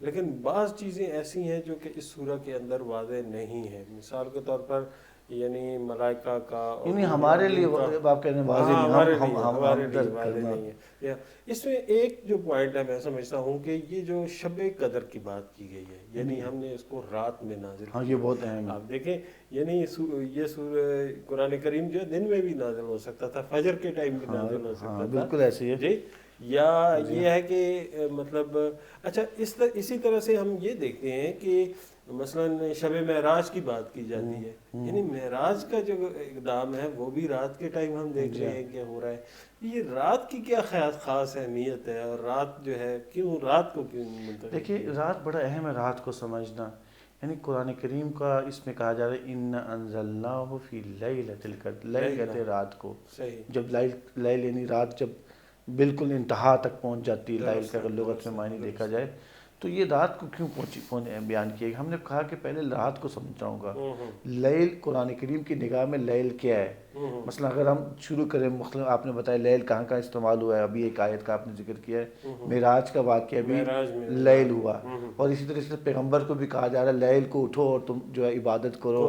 لیکن بعض چیزیں ایسی ہیں جو کہ اس سورہ کے اندر واضح نہیں ہیں۔ مثال کے طور پر یعنی ملائکہ کا، یعنی ہمارے لیے آپ کہنے واضح نہیں، ہمارے لیے واضح نہیں ہے۔ اس میں ایک جو پوائنٹ ہے، میں سمجھتا ہوں کہ یہ جو شب قدر کی بات کی گئی ہے، یعنی ہم نے اس کو رات میں نازل کیا۔ یہ بہت اہم ہے۔ آپ دیکھیں، یعنی یہ سورہ قرآن کریم جو ہے دن میں بھی نازل ہو سکتا تھا، فجر کے ٹائم بھی نازل ہو سکتا تھا، بالکل ایسے ہے جی، یا یہ ہے کہ مطلب اچھا اسی طرح سے ہم یہ دیکھتے ہیں کہ مثلاً شب معراج کی بات کی جاتی ہے، یعنی معراج کا جو اقدام ہے وہ بھی رات کے ٹائم ہم دیکھ رہے ہیں کہ ہو رہا ہے۔ یہ رات کی کیا خاص اہمیت ہے، اور رات جو ہے کیوں، رات کو کیوں منتخب؟ دیکھیے رات بڑا اہم ہے، رات کو سمجھنا، یعنی قرآن کریم کا اس میں کہا جا رہا ہے ان انزلناہ فی لیلۃ القدر، لیل کہتے ہیں رات کو، صحیح، جب لیل یعنی رات جب بالکل انتہا تک پہنچ جاتی ہے، لیل کا اگر لغت درست میں معنی درست۔ دیکھا جائے تو یہ رات کو کیوں بیان کیا گیا؟ ہم نے کہا کہ پہلے رات کو سمجھاؤں گا۔ لیل قرآن کریم کی نگاہ میں لیل کیا ہے؟ مثلا اگر ہم شروع کریں، مختلف آپ نے بتایا لیل کہاں کہاں استعمال ہوا ہے، ابھی ایک آیت کا آپ نے ذکر کیا ہے، معراج کا واقعہ بھی معراج میں لیل ہوا، اور اسی طرح سے پیغمبر کو بھی کہا جا رہا ہے لیل کو اٹھو اور تم جو ہے عبادت کرو،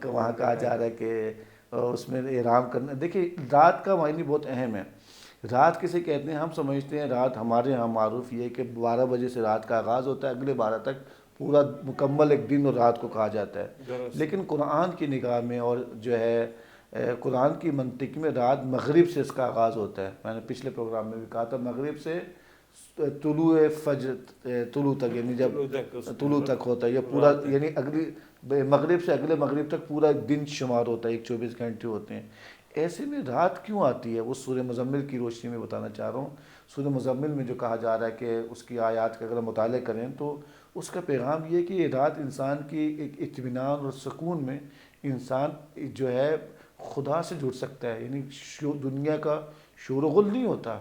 وہاں کہا جا رہا ہے کہ اس میں احرام کرنا۔ دیکھیں رات کا معنی بہت اہم ہے۔ رات کسے کہتے ہیں؟ ہم سمجھتے ہیں رات ہمارے ہاں معروف یہ کہ 12 بجے سے رات کا آغاز ہوتا ہے، اگلے 12 تک پورا مکمل ایک دن اور رات کو کہا جاتا ہے، لیکن قرآن کی نگاہ میں اور جو ہے قرآن کی منطق میں رات مغرب سے اس کا آغاز ہوتا ہے۔ میں نے پچھلے پروگرام میں بھی کہا تھا مغرب سے طلوع فجر، طلوع تک، یعنی جب طلوع تک ہوتا ہے، یہ پورا یعنی اگلی مغرب سے اگلے مغرب تک پورا دن شمار ہوتا ہے، ایک 24 گھنٹے ہوتے ہیں۔ ایسے میں رات کیوں آتی ہے؟ وہ سورہ مزمل کی روشنی میں بتانا چاہ رہا ہوں۔ سورہ مزمل میں جو کہا جا رہا ہے کہ اس کی آیات کا اگر ہم مطالعہ کریں تو اس کا پیغام یہ کہ یہ رات انسان کی ایک اطمینان اور سکون میں انسان جو ہے خدا سے جڑ سکتا ہے، یعنی دنیا کا شور و غل نہیں ہوتا،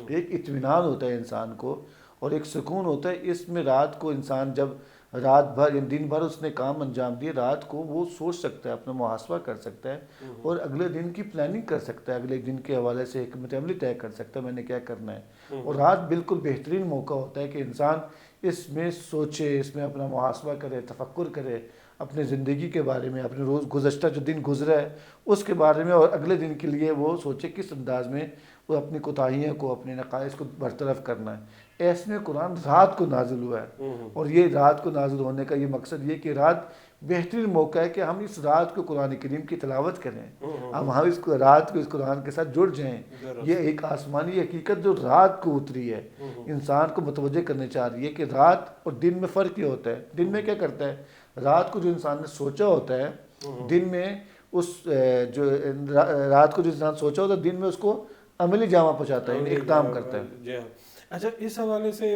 ایک اطمینان ہوتا ہے انسان کو اور ایک سکون ہوتا ہے۔ اس میں رات کو انسان جب رات بھر یعنی دن بھر اس نے کام انجام دیے، رات کو وہ سوچ سکتا ہے، اپنا محاسبہ کر سکتا ہے اور اگلے دن کی پلاننگ کر سکتا ہے، اگلے دن کے حوالے سے حکمت عملی طے کر سکتا ہے میں نے کیا کرنا ہے۔ اور رات بالکل بہترین موقع ہوتا ہے کہ انسان اس میں سوچے، اس میں اپنا محاسبہ کرے، تفکر کرے اپنے زندگی کے بارے میں، اپنے روز گزشتہ جو دن گزرا ہے اس کے بارے میں، اور اگلے دن کے لیے وہ سوچے کس انداز میں وہ اپنی کوتاہیوں کو، اپنے نقائص کو برطرف کرنا ہے۔ ایسے میں قرآن رات کو نازل ہوا ہے، اور یہ رات کو نازل ہونے کا یہ مقصد یہ کہ رات بہترین موقع ہے کہ ہم اس رات کو قرآن کریم کی تلاوت کریں، ہم اس رات کو اس قرآن کے ساتھ جڑ جائیں۔ یہ ایک آسمانی حقیقت جو رات کو اتری ہے، انسان کو متوجہ کرنے چاہ رہی ہے کہ رات اور دن میں فرق یہ ہوتا ہے۔ دن میں کیا کرتا ہے؟ رات کو جو انسان نے سوچا ہوتا ہے، دن میں اس جو رات کو جو انسان سوچا ہوتا ہے دن میں اس کو عملی جامہ پہنچاتا ہے، یعنی اقدام کرتا ہے۔ اچھا، اس حوالے سے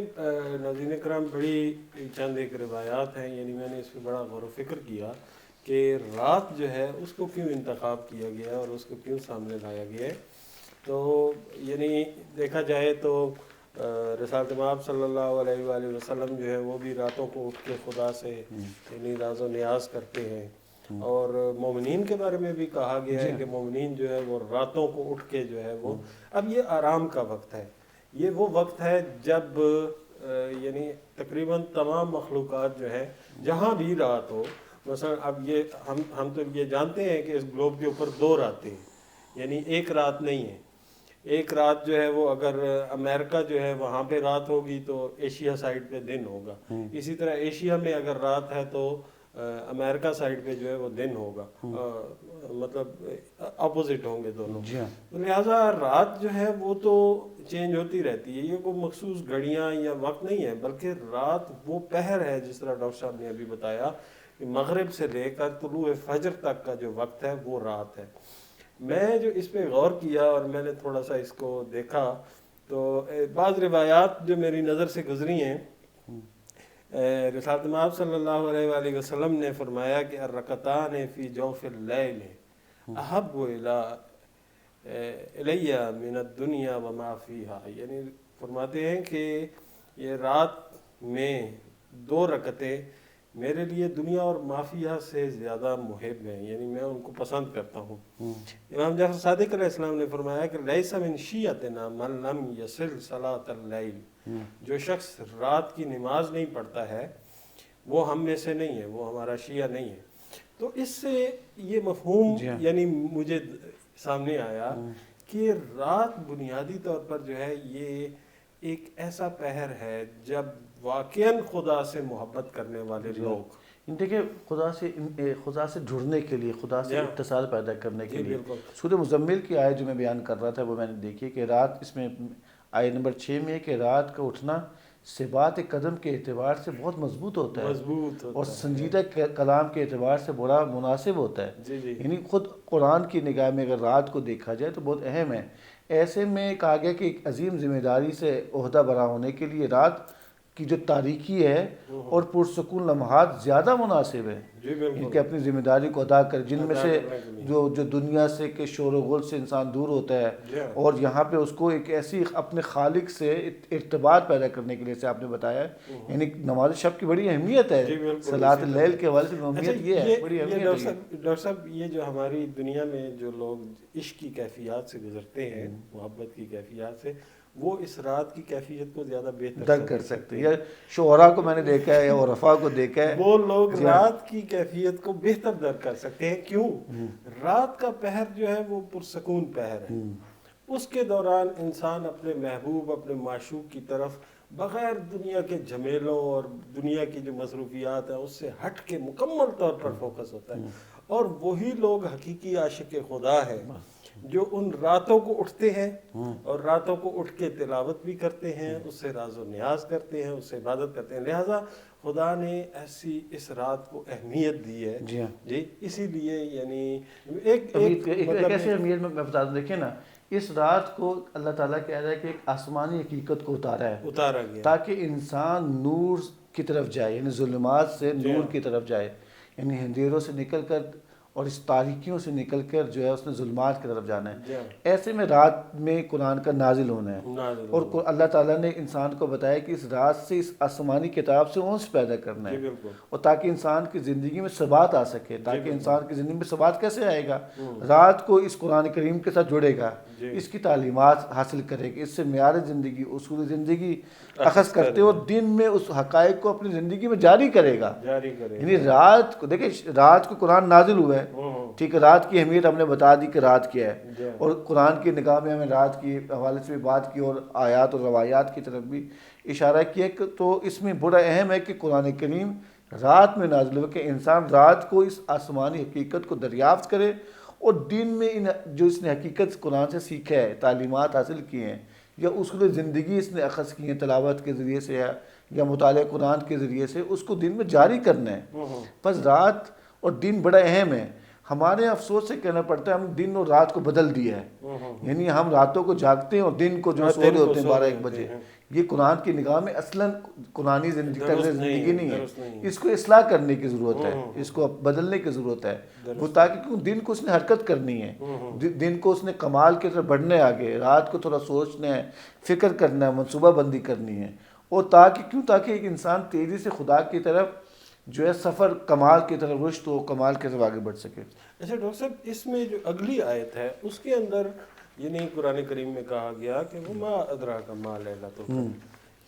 ناظرین کرام بڑی چند ایک روایات ہیں، یعنی میں نے اس پہ بڑا غور و فکر کیا کہ رات جو ہے اس کو کیوں انتخاب کیا گیا ہے اور اس کو کیوں سامنے لایا گیا ہے۔ تو یعنی دیکھا جائے تو رسالت مآب صلی اللہ علیہ وآلہ وسلم جو ہے وہ بھی راتوں کو اٹھ کے خدا سے یعنی راز و نیاز کرتے ہیں، اور مومنین کے بارے میں بھی کہا گیا ہے کہ مومنین جو ہے وہ راتوں کو اٹھ کے جو ہے وہ، اب یہ آرام کا وقت ہے، یہ وہ وقت ہے جب یعنی تقریباً تمام مخلوقات جو ہے جہاں بھی رات ہو، مثلا اب یہ ہم تو یہ جانتے ہیں کہ اس گلوب کے اوپر 2 راتیں ہیں، یعنی ایک رات نہیں ہے۔ ایک رات جو ہے وہ اگر امریکہ جو ہے وہاں پہ رات ہوگی تو ایشیا سائڈ پہ دن ہوگا، اسی طرح ایشیا میں اگر رات ہے تو امریکہ سائڈ پہ جو ہے وہ دن ہوگا، مطلب اپوزٹ ہوں گے دونوں۔ لہٰذا رات جو ہے وہ تو چینج ہوتی رہتی ہے، یہ کوئی مخصوص گھڑیاں یا وقت نہیں ہے، بلکہ رات وہ پہر ہے، جس طرح ڈاکٹر صاحب نے ابھی بتایا کہ مغرب سے لے کر طلوع فجر تک کا جو وقت ہے وہ رات ہے۔ میں جو اس پہ غور کیا اور میں نے تھوڑا سا اس کو دیکھا تو بعض روایات جو میری نظر سے گزری ہیں، رسالت مآب صلی اللہ علیہ وآلہ وسلم نے فرمایا کہ الرکعتان فی جوف اللیل احب الی من الدنیا وما فیہا، یعنی فرماتے ہیں کہ یہ رات میں 2 رکعتیں میرے لیے دنیا اور مافیہ سے زیادہ محب ہیں، یعنی میں ان کو پسند کرتا ہوں۔ امام جعفر صادق علیہ السلام نے فرمایا کہ لیس من شیعتنا من لم یصل صلاۃ اللیل، جو شخص رات کی نماز نہیں پڑھتا ہے وہ ہم میں سے نہیں ہے، وہ ہمارا شیعہ نہیں ہے۔ تو اس سے یہ مفہوم یعنی مجھے سامنے آیا کہ رات بنیادی طور پر جو ہے یہ ایک ایسا پہر ہے جب واقعاً خدا سے محبت کرنے والے لوگ، دیکھیں خدا سے جڑنے کے لیے، خدا سے اتصال پیدا کرنے کے لیے، بالکل سورہ مزمل کی آیت جو میں بیان کر رہا تھا وہ میں نے دیکھی کہ رات، اس میں آیت نمبر 6 میں ہے کہ رات کا اٹھنا ثبات قدم کے اعتبار سے بہت مضبوط ہوتا ہے اور سنجیدہ کلام کے اعتبار سے بڑا مناسب ہوتا ہے۔ یعنی خود قرآن کی نگاہ میں اگر رات کو دیکھا جائے تو بہت اہم ہے۔ ایسے میں کہا گیا کہ ایک عظیم ذمہ داری سے عہدہ برا ہونے کے لیے رات کی جو تاریکی ہے اور پرسکون لمحات زیادہ مناسب ہے جی بالکل، ان کے اپنی ذمہ داری کو ادا کر، جن میں ادا سے کرنے کے لیے۔ جو دنیا سے کے شور و غل سے انسان دور ہوتا ہے جی ہاں۔ اور یہاں پہ اس کو ایک ایسی اپنے خالق سے ارتباط پیدا کرنے کے لیے جیسے آپ نے بتایا ہے، یعنی نماز شب کی بڑی اہمیت ہے، جی بالکل، صلاۃ اسی اللیل کے حوالے سے اہمیت اچھا، یہ ہے، بڑی ڈاکٹر اہمیت ہے۔ صاحب، ڈاکٹر صاحب، یہ جو ہماری دنیا میں جو لوگ عشق کی کیفیات سے گزرتے ہیں، محبت کی کیفیات سے، وہ اس رات کی کیفیت کو زیادہ بہتر درک کر سکتے ہیں، یا شعراء کو میں نے دیکھا ہے یا عرفاء کو دیکھا ہے، وہ لوگ جی ہاں۔ رات کی کیفیت کو بہتر درک کر سکتے ہیں۔ کیوں؟ رات کا پہر جو ہے وہ پرسکون پہر ہے، اس کے دوران انسان اپنے محبوب، اپنے معشوق کی طرف بغیر دنیا کے جھمیلوں اور دنیا کی جو مصروفیات ہیں اس سے ہٹ کے مکمل طور پر فوکس ہوتا ہے، اور وہی لوگ حقیقی عاشق خدا ہے جو ان راتوں کو اٹھتے ہیں اور راتوں کو اٹھ کے تلاوت بھی کرتے ہیں، اس سے راز و نیاز کرتے ہیں، اس سے عبادت کرتے ہیں۔ لہٰذا خدا نے ایسی اس رات کو اہمیت دی ہے، جی ہاں، جی اسی لیے یعنی ایک ایک مطلب ایسی اہمیت میں بتا دوں، دیکھیں نا، اس رات کو اللہ تعالیٰ کہہ رہا ہے کہ ایک آسمانی حقیقت کو اتارا ہے اتارا گیا تاکہ انسان نور کی طرف جائے، یعنی ظلمات سے نور کی طرف جائے، یعنی اندھیروں سے نکل کر اور اس تاریکیوں سے نکل کر جو ہے اس نے ظلمات کی طرف جانا ہے۔ ایسے میں رات میں قرآن کا نازل ہونا ہے، اور اللہ تعالیٰ نے انسان کو بتایا کہ اس رات سے اس آسمانی کتاب سے انس پیدا کرنا ہے، اور تاکہ انسان کی زندگی میں ثبات آ سکے۔ تاکہ انسان کی زندگی میں ثبات کیسے آئے گا؟ رات کو اس قرآن کریم کے ساتھ جڑے گا، اس کی تعلیمات حاصل کرے گا، اس سے معیار زندگی، اصول زندگی اخذ کرتے اور دن میں اس حقائق کو اپنی زندگی میں جاری کرے گا۔ یعنی رات کو دیکھیں، رات کو قرآن نازل ہوا ہے، ٹھیک ہے، رات کی اہمیت ہم نے بتا دی کہ رات کیا ہے، اور قرآن کی نگاہ میں ہمیں رات کی حوالے سے بھی بات کی اور آیات اور روایات کی طرف بھی اشارہ کیا، کہ تو اس میں بڑا اہم ہے کہ قرآن کریم رات میں نازل ہوا کہ انسان رات کو اس آسمانی حقیقت کو دریافت کرے، اور دن میں جو اس نے حقیقت قرآن سے سیکھا ہے، تعلیمات حاصل کی ہیں یا اصول زندگی اس نے اخذ کی ہیں تلاوت کے ذریعے سے یا مطالعہ قرآن کے ذریعے سے، اس کو دن میں جاری کرنا ہے۔ بس رات اور دن بڑا اہم ہے۔ ہمارے افسوس سے کہنا پڑتا ہے ہم دن اور رات کو بدل دیا ہے، یعنی ہم راتوں کو جاگتے ہیں اور دن کو جو سو رہے ہوتے ہیں 12-1 بجے۔ یہ قرآن کی نگاہ میں اصلاً قرآنی طرز زندگی نہیں ہے، اس کو اصلاح کرنے کی ضرورت ہے، اس کو بدلنے کی ضرورت ہے، وہ تاکہ کیوں دن کو اس نے حرکت کرنی ہے، دن کو اس نے کمال کی طرف بڑھنا ہے آگے، رات کو تھوڑا سوچنا ہے، فکر کرنا ہے، منصوبہ بندی کرنی ہے، اور تاکہ ایک انسان تیزی سے خدا کی طرف جو ہے سفر کمال کی طرف رشد ہو، کمال کی طرف آگے بڑھ سکے۔ اچھا ڈاکٹر صاحب، اس میں جو اگلی آیت ہے اس کے اندر یعنی قرآن کریم میں کہا گیا کہ وما ادراک ما لیلۃ القدر،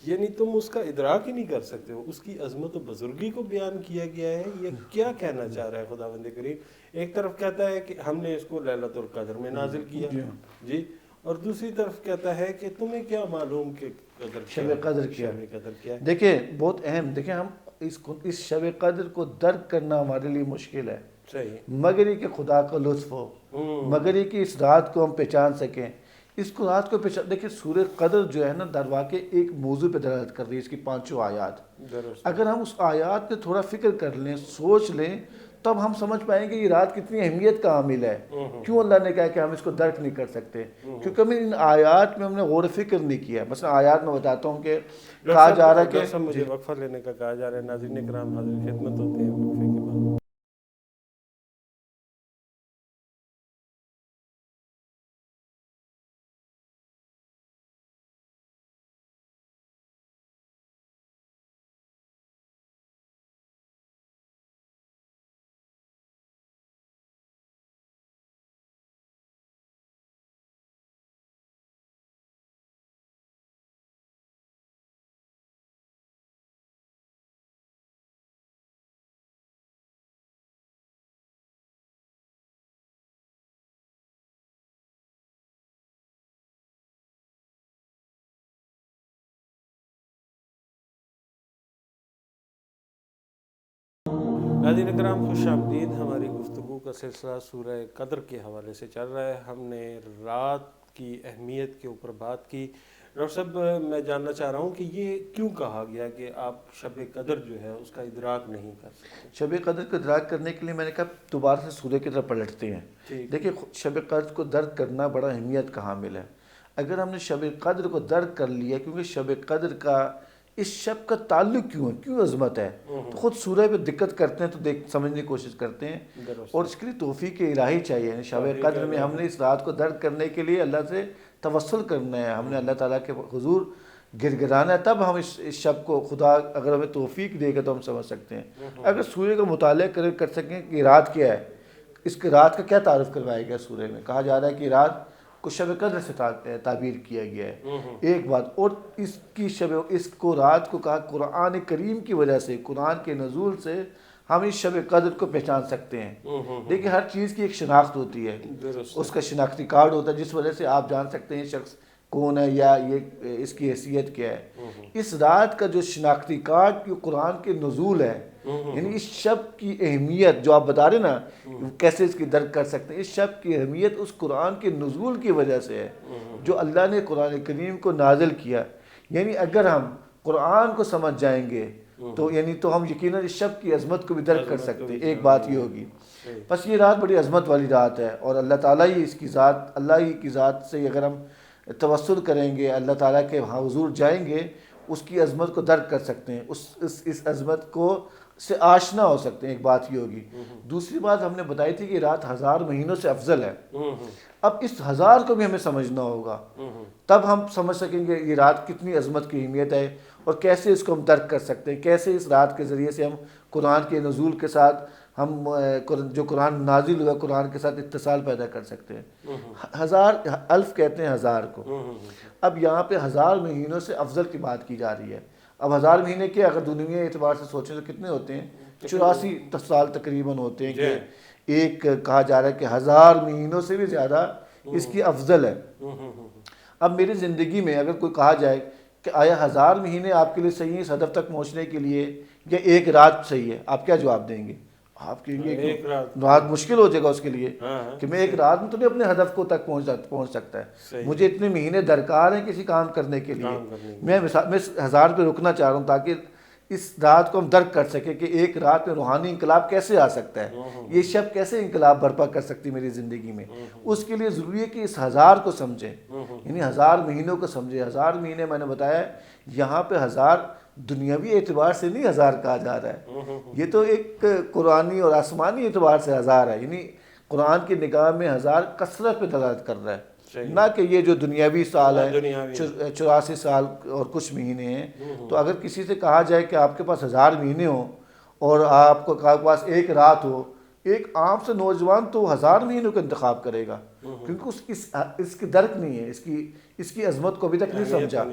یعنی تم اس کا ادراک ہی نہیں کر سکتے ہو، اس کی عظمت و بزرگی کو بیان کیا گیا ہے۔ یہ کیا کہنا چاہ رہا ہے خداوند کریم؟ ایک طرف کہتا ہے کہ ہم نے اس کو لیلۃ القدر میں نازل کیا، جی، اور دوسری طرف کہتا ہے کہ تمہیں کیا معلوم کہ شب قدر کیا ہے۔ دیکھیں بہت اہم، دیکھیں ہم اس شب قدر کو درک کرنا ہمارے لیے مشکل ہے، مگر یہ کہ خدا کا لطف ہو، مگر یہ کہ اس رات کو ہم پہچان سکیں، اس کو رات کو پہچان۔ دیکھیں سورہ قدر جو ہے نا در واقع ایک موضوع پہ دلالت کر رہی ہے، اس کی 5 آیات۔ اگر ہم اس آیات پہ تھوڑا فکر کر لیں، سوچ لیں، تب ہم سمجھ پائیں گے یہ رات کتنی اہمیت کا حامل ہے، کیوں اللہ نے کہا کہ ہم اس کو درک نہیں کر سکتے، کیونکہ ہمیں ان آیات میں ہم نے غور و فکر نہیں کیا۔ مثلا آیات میں بتاتا ہوں کہ کہا جا رہا ہے کہ مجھے وقفہ لینے کا کہا جا رہا ہے، ناظرین کرام حاضر خدمت ہوتے ہیں وقفے کے بعد۔ ناظرین اکرام خوش آمدید، ہماری گفتگو کا سلسلہ سورہ قدر کے حوالے سے چل رہا ہے۔ ہم نے رات کی اہمیت کے اوپر بات کی۔ ڈاکٹر صاحب میں جاننا چاہ رہا ہوں کہ یہ کیوں کہا گیا کہ آپ شب قدر جو ہے اس کا ادراک نہیں کر سکتے؟ شب قدر کو ادراک کرنے کے لیے میں نے کہا دوبارہ سے سورہ کی طرف پلٹتے ہیں۔ دیکھیں شب قدر کو درک کرنا بڑا اہمیت کا حامل ہے۔ اگر ہم نے شب قدر کو درک کر لیا، کیونکہ شب قدر کا اس شب کا تعلق کیوں ہے، کیوں عظمت ہے، تو خود سورہ پہ دقت کرتے ہیں تو سمجھنے کی کوشش کرتے ہیں، اور اس کے لیے توفیق الہی چاہیے. یعنی شب قدر میں ہم نے اس رات کو درک کرنے کے لیے اللہ سے توسل کرنا ہے، ہم نے اللہ تعالیٰ کے حضور گر گرانا ہے، تب ہم اس شب کو خدا اگر ہمیں توفیق دے گا تو ہم سمجھ سکتے ہیں. اگر سورہ کا مطالعہ کر سکیں کہ یہ رات کیا ہے، اس کے رات کا کیا تعارف کروایا گیا سورہ میں. کہا جا رہا ہے کہ رات کو شب قدر سے تعبیر کیا گیا ہے، ایک بات. اور اس کو رات کو کہا قرآن کریم کی وجہ سے، قرآن کے نزول سے ہم اس شب قدر کو پہچان سکتے ہیں. دیکھیں ہر چیز کی ایک شناخت ہوتی ہے، اس کا شناختی کارڈ ہوتا ہے جس وجہ سے آپ جان سکتے ہیں شخص کون ہے یا یہ اس کی حیثیت کیا ہے. اس رات کا جو شناختی کارڈ جو قرآن کے نزول ہے، یعنی اس شب کی اہمیت جو آپ بتا رہے نا کیسے اس کی درک کر سکتے ہیں، اس شب کی اہمیت اس قرآن کے نزول کی وجہ سے ہے جو اللہ نے قرآن کریم کو نازل کیا. یعنی اگر ہم قرآن کو سمجھ جائیں گے تو ہم یقیناً اس شب کی عظمت کو بھی درک کر سکتے ہیں. ایک بات یہ ہوگی. بس یہ رات بڑی عظمت والی رات ہے، اور اللہ تعالیٰ ہی اس کی ذات، اللہ ہی کی ذات سے اگر ہم توسل کریں گے، اللہ تعالیٰ کے حضور جائیں گے، اس کی عظمت کو درک کر سکتے ہیں، اس عظمت کو سے آشنا ہو سکتے ہیں. ایک بات یہ ہوگی. دوسری بات ہم نے بتائی تھی کہ رات 1000 مہینوں سے افضل ہے. اب اس 1000 کو بھی ہمیں سمجھنا ہوگا، تب ہم سمجھ سکیں گے یہ رات کتنی عظمت کی اہمیت ہے، اور کیسے اس کو ہم درک کر سکتے ہیں، کیسے اس رات کے ذریعے سے ہم قرآن کے نزول کے ساتھ ہم جو قرآن نازل ہوا قرآن کے ساتھ اتصال پیدا کر سکتے ہیں. 1000 الف کہتے ہیں 1000 کو. اب یہاں پہ 1000 مہینوں سے افضل کی بات کی جا رہی ہے. اب 1000 مہینے کے اگر دنیا اعتبار سے سوچیں تو کتنے ہوتے ہیں؟ 84 سال تقریباً ہوتے ہیں. کہ ایک کہا جا رہا ہے کہ 1000 مہینوں سے بھی زیادہ اس کی افضل ہے. اب میری زندگی میں اگر کوئی کہا جائے کہ آیا 1000 مہینے آپ کے لیے صحیح ہیں اس ہدف تک پہنچنے کے لیے، یا ایک رات صحیح ہے، آپ کیا جواب دیں گے؟ آپ کہیں گے ایک رات مشکل ہو جائے گا اس کے لیے کہ میں ایک رات میں تو نہیں اپنے ہدف کو تک پہنچ سکتا ہے. مجھے اتنے مہینے درکار ہیں کسی کام کرنے کے لیے. میں 1000 پہ رکنا چاہ رہا ہوں تاکہ اس رات کو ہم درک کر سکیں کہ ایک رات میں روحانی انقلاب کیسے آ سکتا ہے، یہ شب کیسے انقلاب برپا کر سکتی میری زندگی میں. اس کے لیے ضروری ہے کہ اس 1000 کو سمجھیں، یعنی 1000 مہینوں کو سمجھیں. 1000 مہینے میں نے بتایا یہاں پہ 1000 دنیاوی اعتبار سے نہیں 1000 کہا جا رہا ہے، یہ تو ایک قرآنی اور آسمانی اعتبار سے 1000 ہے. یعنی قرآن کی نگاہ میں 1000 کثرت پہ دلالت کر رہا ہے، نہ کہ یہ جو دنیاوی سال ہے 84 سال اور کچھ مہینے ہیں. تو اگر کسی سے کہا جائے کہ آپ کے پاس 1000 مہینے ہوں اور آپ کو پاس ایک رات ہو، ایک عام سے نوجوان تو 1000 مہینوں کا انتخاب کرے گا، کیونکہ اس کی درک نہیں ہے، اس کی عظمت کو ابھی تک نہیں سمجھا.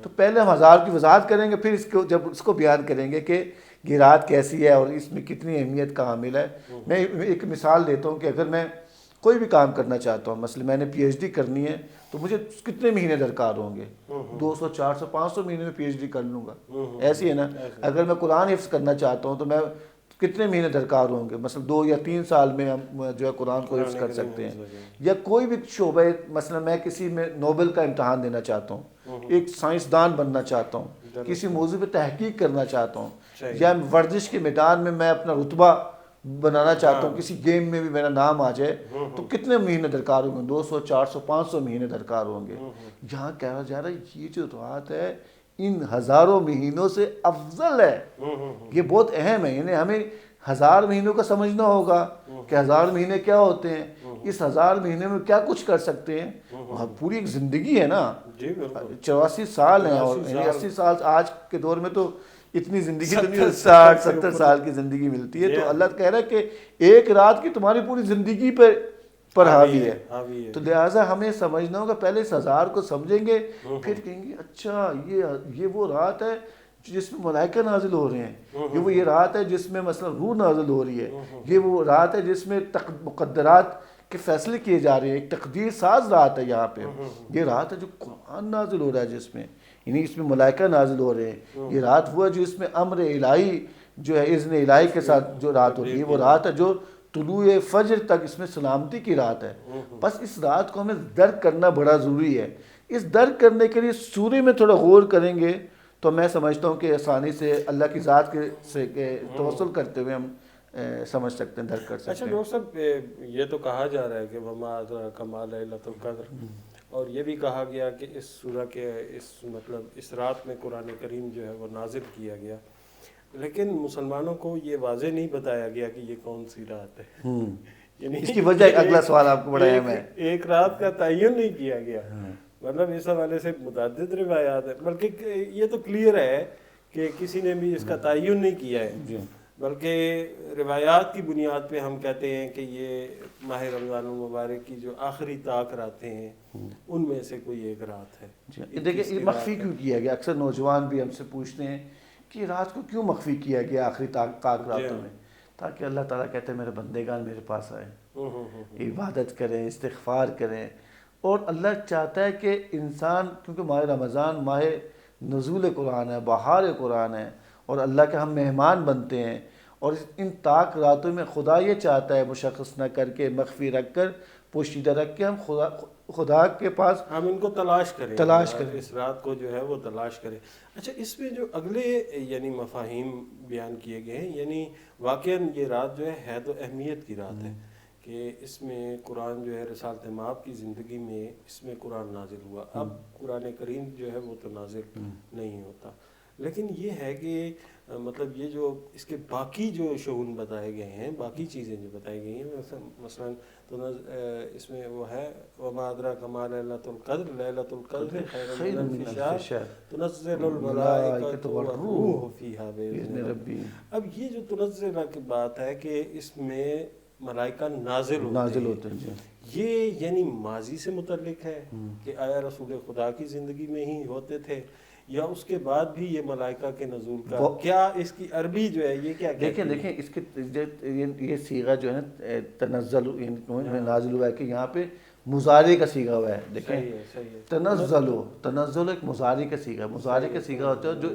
تو پہلے ہم 1000 کی وضاحت کریں گے، پھر جب اس کو بیان کریں گے کہ یہ رات کیسی ہے اور اس میں کتنی اہمیت کا حامل ہے. میں ایک مثال دیتا ہوں کہ اگر میں کوئی بھی کام کرنا چاہتا ہوں، مثلا میں نے پی ایچ ڈی کرنی ہے تو مجھے کتنے مہینے درکار ہوں گے؟ 200 400 500 مہینے میں پی ایچ ڈی کر لوں گا. ایسی ہے نا. اگر میں قرآن حفظ کرنا چاہتا ہوں تو میں کتنے مہینے درکار ہوں گے؟ مثلا 2 یا 3 سال میں ہم جو ہے قرآن کو حفظ کر سکتے ہیں. یا کوئی بھی شعبہ، مثلا میں کسی میں نوبل کا امتحان دینا چاہتا ہوں، ایک سائنسدان بننا چاہتا ہوں، کسی موضوع پہ تحقیق کرنا چاہتا ہوں، یا ورزش کے میدان میں اپنا رتبہ بنانا چاہتا ہوں، کسی گیم میں بھی میرا نام آ جائے، تو کتنے مہینے درکار ہوں گے؟ 200 400 500 مہینے درکار ہوں گے. یہاں کہا جا رہا ہے یہ جو رات ہے ان ہزاروں مہینوں سے افضل ہے. یہ بہت اہم ہے. یعنی ہمیں 1000 مہینوں کا سمجھنا ہوگا کہ 1000 مہینے کیا ہوتے ہیں، اس 1000 مہینے میں کیا کچھ کر سکتے ہیں. پوری ایک زندگی ہے نا، 84 سال ہیں، اور 80 سال آج کے دور میں تو اتنی زندگی تو نہیں، 60 70 سال کی زندگی ملتی ہے. تو اللہ کہہ رہا ہے کہ ایک رات کی تمہاری پوری زندگی پر حاوی ہے. تو لہٰذا ہمیں سمجھنا ہوگا، پہلے اس 1000 کو سمجھیں گے، پھر کہیں گے اچھا یہ وہ رات ہے جس میں ملائکہ نازل ہو رہے ہیں، یہ رات ہے جس میں مثلا روح نازل ہو رہی ہے، یہ وہ رات ہے جس میں مقدرات کے فیصلے کیے جا رہے ہیں. ایک تقدیر ساز رات ہے یہاں پہ. یہ رات ہے جو قرآن نازل ہو رہا ہے، جس میں یعنی اس میں ملائکہ نازل ہو رہے ہیں. یہ رات وہ ہے جو اس میں امر الہی جو ہے اذن الہی کے ساتھ جو رات ہوتی ہے، وہ رات ہے جو طلوع فجر تک اس میں سلامتی کی رات ہے. بس اس رات کو ہمیں درک کرنا بڑا ضروری ہے. اس درک کرنے کے لیے سورہ میں تھوڑا غور کریں گے تو میں سمجھتا ہوں کہ آسانی سے اللہ کی ذات سے توسل کرتے ہوئے ہم سمجھ سکتے ہیں، درک کر سکتے ہیں. اچھا ڈاکٹر صاحب، یہ تو کہا جا رہا ہے کہ وما ادراک ما لیلۃ القدر، اور یہ بھی کہا گیا کہ اس سورہ کے اس رات میں قرآن کریم جو ہے وہ نازل کیا گیا، لیکن مسلمانوں کو یہ واضح نہیں بتایا گیا کہ یہ کون سی رات ہے. یعنی اس کی وجہ اگلا سوال آپ کو بڑا اہم ہے. ایک رات کا تعین نہیں کیا گیا. مطلب اس حوالے سے متعدد روایات ہیں، بلکہ یہ تو کلیئر ہے کہ کسی نے بھی اس کا تعین نہیں کیا ہے، بلکہ روایات کی بنیاد پہ ہم کہتے ہیں کہ یہ ماہ رمضان المبارک کی جو آخری طاق راتیں ہیں ان میں سے کوئی ایک رات ہے. دیکھیں یہ مخفی کیوں کیا گیا؟ اکثر نوجوان بھی ہم سے پوچھتے ہیں کہ رات کو کیوں مخفی کیا گیا آخری طاق راتوں میں؟ تاکہ اللہ تعالیٰ کہتے ہیں میرے بندگان میرے پاس آئیں، عبادت کریں، استغفار کریں. اور اللہ چاہتا ہے کہ انسان، کیونکہ ماہ رمضان ماہ نزول قرآن ہے، بہار قرآن ہے، اور اللہ کے ہم مہمان بنتے ہیں، اور ان طاق راتوں میں خدا یہ چاہتا ہے مشخص نہ کر کے، مخفی رکھ کر، پوشیدہ رکھ کے ہم خدا کے پاس ہم ان کو تلاش کریں، اس رات کو جو ہے وہ تلاش کریں. اچھا، اس میں جو اگلے یعنی مفاہیم بیان کیے گئے ہیں، یعنی واقعاً یہ رات جو ہے تو اہمیت کی رات ہے کہ اس میں قرآن جو ہے رسالت مآب کی زندگی میں اس میں قرآن نازل ہوا. اب قرآن کریم جو ہے وہ تو نازل نہیں ہوتا، لیکن یہ ہے کہ مطلب یہ جو اس کے باقی جو شعون بتائے گئے ہیں، باقی چیزیں جو بتائی گئی ہیں، مثلاً تو اس میں وہ ہے وما ادراک ما لیلۃ القدر، لیلۃ القدر خیر من الف شہر تنزل الملائکۃ والروح فیہا بإذن ربہم. اب یہ جو تنزل کی بات ہے کہ اس میں ملائکہ نازل ہوتے ہیں، یہ یعنی ماضی سے متعلق ہے کہ آیا رسول خدا کی زندگی میں ہی ہوتے تھے، یا اس کے بعد بھی یہ ملائکہ کے نزول کا کیا اس کی عربی جو ہے یہ کیا کہتی ہے؟ دیکھیں اس کے یہ صیغہ جو ہے نا تنزل نازل ہوا ہے کہ یہاں پہ مضارع کا صیغہ ہوا ہے. دیکھیں تنزل ایک مضارع کا صیغہ ہے. مضارع کا صیغہ ہوتا ہے جو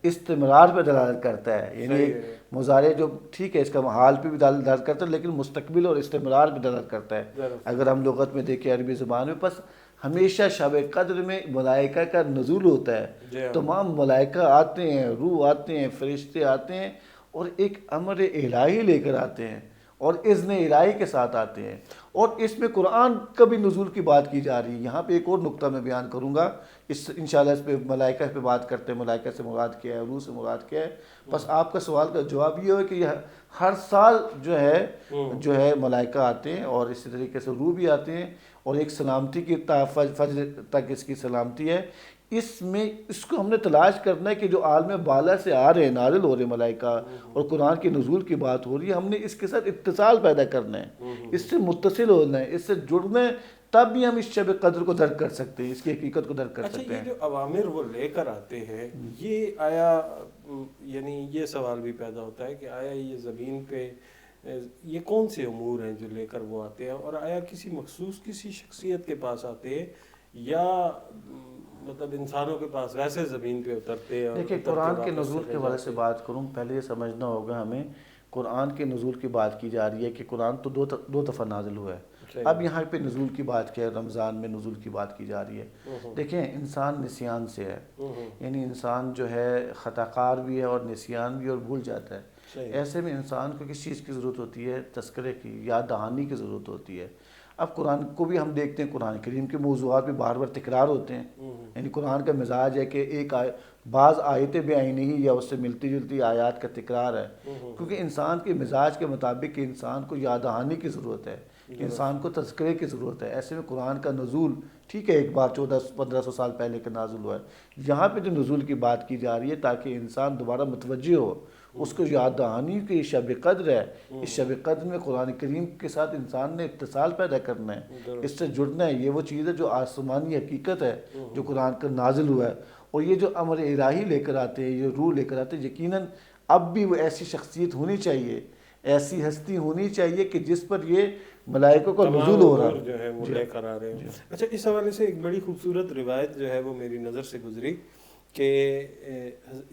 استمرار پہ دلالت کرتا ہے، یعنی مضارع جو ٹھیک ہے اس کا حال پہ بھی دلالت کرتا ہے لیکن مستقبل اور استمرار پہ دلالت کرتا ہے. اگر ہم لغت میں دیکھیں عربی زبان میں، بس ہمیشہ شب قدر میں ملائکہ کا نزول ہوتا ہے. تمام ملائکہ آتے ہیں، روح آتے ہیں، فرشتے آتے ہیں، اور ایک امر الہی لے کر آتے ہیں اور اذن الہی کے ساتھ آتے ہیں. اور اس میں قرآن کا بھی نزول کی بات کی جا رہی ہے. یہاں پہ ایک اور نقطہ میں بیان کروں گا، انشاءاللہ اس پہ ملائکہ پہ بات کرتے ہیں، ملائکہ سے مراد کیا ہے، روح سے مراد کیا ہے. بس آپ کا سوال کا جواب یہ ہے کہ ہر سال جو ہے ملائکہ آتے ہیں، اور اسی طریقے سے روح بھی آتے ہیں، اور ایک سلامتی کی فجر تک اس کی سلامتی ہے. اس کو ہم نے تلاش کرنا ہے کہ جو عالم بالا سے آ رہے ہیں، نازل ہو رہے ملائکہ، اور قرآن کے نزول کی بات ہو رہی ہے، ہم نے اس کے ساتھ اتصال پیدا کرنا ہے، اس سے متصل ہونا ہے، اس سے جڑنا ہے، تب بھی ہم اس شب قدر کو درک کر سکتے ہیں، اس کی حقیقت کو درک کر سکتے ہیں. اچھا، یہ جو عوامر وہ لے کر آتے ہیں، یہ آیا یعنی یہ سوال بھی پیدا ہوتا ہے کہ آیا یہ زمین پہ یہ کون سے امور ہیں جو لے کر وہ آتے ہیں، اور آیا کسی مخصوص کسی شخصیت کے پاس آتے ہیں یا مطلب انسانوں کے پاس ویسے زمین پہ اترتے ہیں؟ دیکھیں قرآن کے نزول کے حوالے سے بات کروں، پہلے یہ سمجھنا ہوگا ہمیں قرآن کے نزول کی بات کی جا رہی ہے کہ قرآن تو دو دفعہ نازل ہوا ہے. اب یہاں پہ نزول کی بات کیا ہے، رمضان میں نزول کی بات کی جا رہی ہے. دیکھیں انسان نسیان سے ہے، یعنی انسان جو ہے خطا کار بھی ہے اور نسیان بھی، اور بھول جاتا ہے. ایسے میں انسان کو کس چیز کی ضرورت ہوتی ہے؟ تذکرے کی، یاد دہانی کی ضرورت ہوتی ہے. اب قرآن کو بھی ہم دیکھتے ہیں، قرآن کریم کے موضوعات بھی بار بار تکرار ہوتے ہیں. یعنی قرآن کا مزاج ہے کہ ایک بعض آیتیں بھی آئی نہیں یا اس سے ملتی جلتی آیات کا تکرار ہے، کیونکہ انسان کے مزاج کے مطابق انسان کو یاد دہانی کی ضرورت ہے، انسان کو تذکرے کی ضرورت ہے. ایسے میں قرآن کا نزول ٹھیک ہے ایک بار 1400-1500 سال پہلے کا نازل ہوا ہے. یہاں پہ جو نزول کی بات کی جا رہی ہے تاکہ انسان دوبارہ متوجہ ہو، اس کو یاد دہانی کی شب قدر ہے. اس شب قدر میں قرآن کریم کے ساتھ انسان نے اتصال پیدا کرنا ہے، اس سے جڑنا ہے. یہ وہ چیز ہے جو آسمانی حقیقت ہے جو قرآن کا نازل ہوا ہے. اور یہ جو امر الہی لے کر آتے ہیں، یہ روح لے کر آتے ہیں، یقیناً اب بھی وہ ایسی شخصیت ہونی چاہیے، ایسی ہستی ہونی چاہیے کہ جس پر یہ ملائکوں کا نزول ہو رہا جو ہے وہ لے کر آ رہے ہیں. اچھا، اس حوالے سے ایک بڑی خوبصورت روایت جو ہے وہ میری نظر سے گزری کہ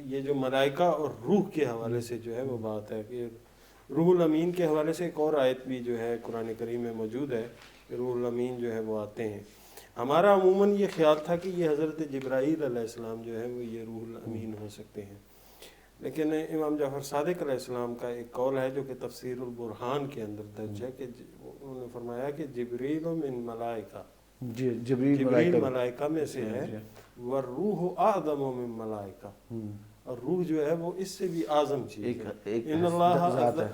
یہ جو ملائکہ اور روح کے حوالے سے جو ہے وہ بات ہے کہ روح الامین کے حوالے سے ایک اور آیت بھی جو ہے قرآن کریم میں موجود ہے کہ روح الامین جو ہے وہ آتے ہیں. ہمارا عموماً یہ خیال تھا کہ یہ حضرت جبرائیل علیہ السلام جو ہے وہ یہ روح الامین ہو سکتے ہیں، لیکن امام جعفر صادق علیہ السلام کا ایک قول ہے جو کہ تفسیر البرہان کے اندر درج ہے کہ انہوں نے فرمایا کہ جبریل من ملائکہ، جی جبریل ملائکہ میں سے ہے، والروح اعظم من ملائکہ، اور روح جو ہے وہ اس سے بھی اعظم چیز ہے۔ ان اللہ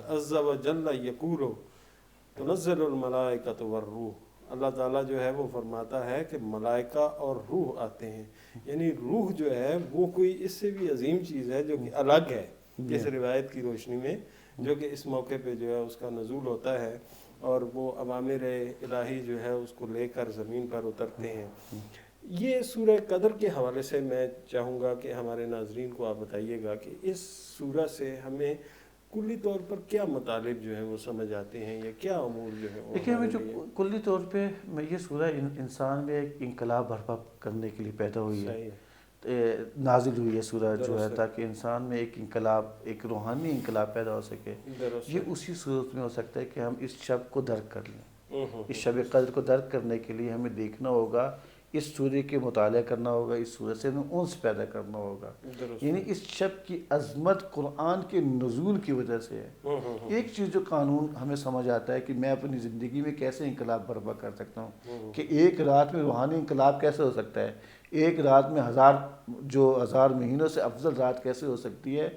عز وجل یقول تنزل الملائکۃ والروح، اللہ تعالیٰ جو ہے وہ فرماتا ہے کہ ملائکہ اور روح آتے ہیں، یعنی روح جو ہے وہ کوئی اس سے بھی عظیم چیز ہے جو کہ الگ ہے اس روایت کی روشنی میں، جو کہ اس موقع پہ جو ہے اس کا نزول ہوتا ہے اور وہ اوامر الہی جو ہے اس کو لے کر زمین پر اترتے ہیں۔ یہ سورہ قدر کے حوالے سے میں چاہوں گا کہ ہمارے ناظرین کو آپ بتائیے گا کہ اس سورہ سے ہمیں کلی طور پر کیا مطالب جو ہیں وہ سمجھ آتے ہیں یا کیا امور جو ہیں وہ دیکھیے، ہمیں جو کلی طور پہ یہ سورہ انسان میں ایک انقلاب برپا کرنے کے لیے پیدا ہوئی ہے، نازل ہوئی ہے سورہ جو ہے تاکہ انسان میں ایک انقلاب، ایک روحانی انقلاب پیدا ہو سکے۔ یہ اسی صورت میں ہو سکتا ہے کہ ہم اس شب کو درک کر لیں، اس شب قدر کو درک کرنے کے لیے ہمیں دیکھنا ہوگا، اس سورہ کے مطالعہ کرنا ہوگا، اس سورہ سے ہمیں انس پیدا کرنا ہوگا، یعنی اس شب کی عظمت قرآن کے نزول کی وجہ سے ہے۔ ایک چیز جو قانون ہمیں سمجھ آتا ہے کہ میں اپنی زندگی میں کیسے انقلاب برپا کر سکتا ہوں، کہ ایک رات میں روحانی انقلاب کیسے ہو سکتا ہے، ایک رات میں ہزار مہینوں سے افضل رات کیسے ہو سکتی ہے،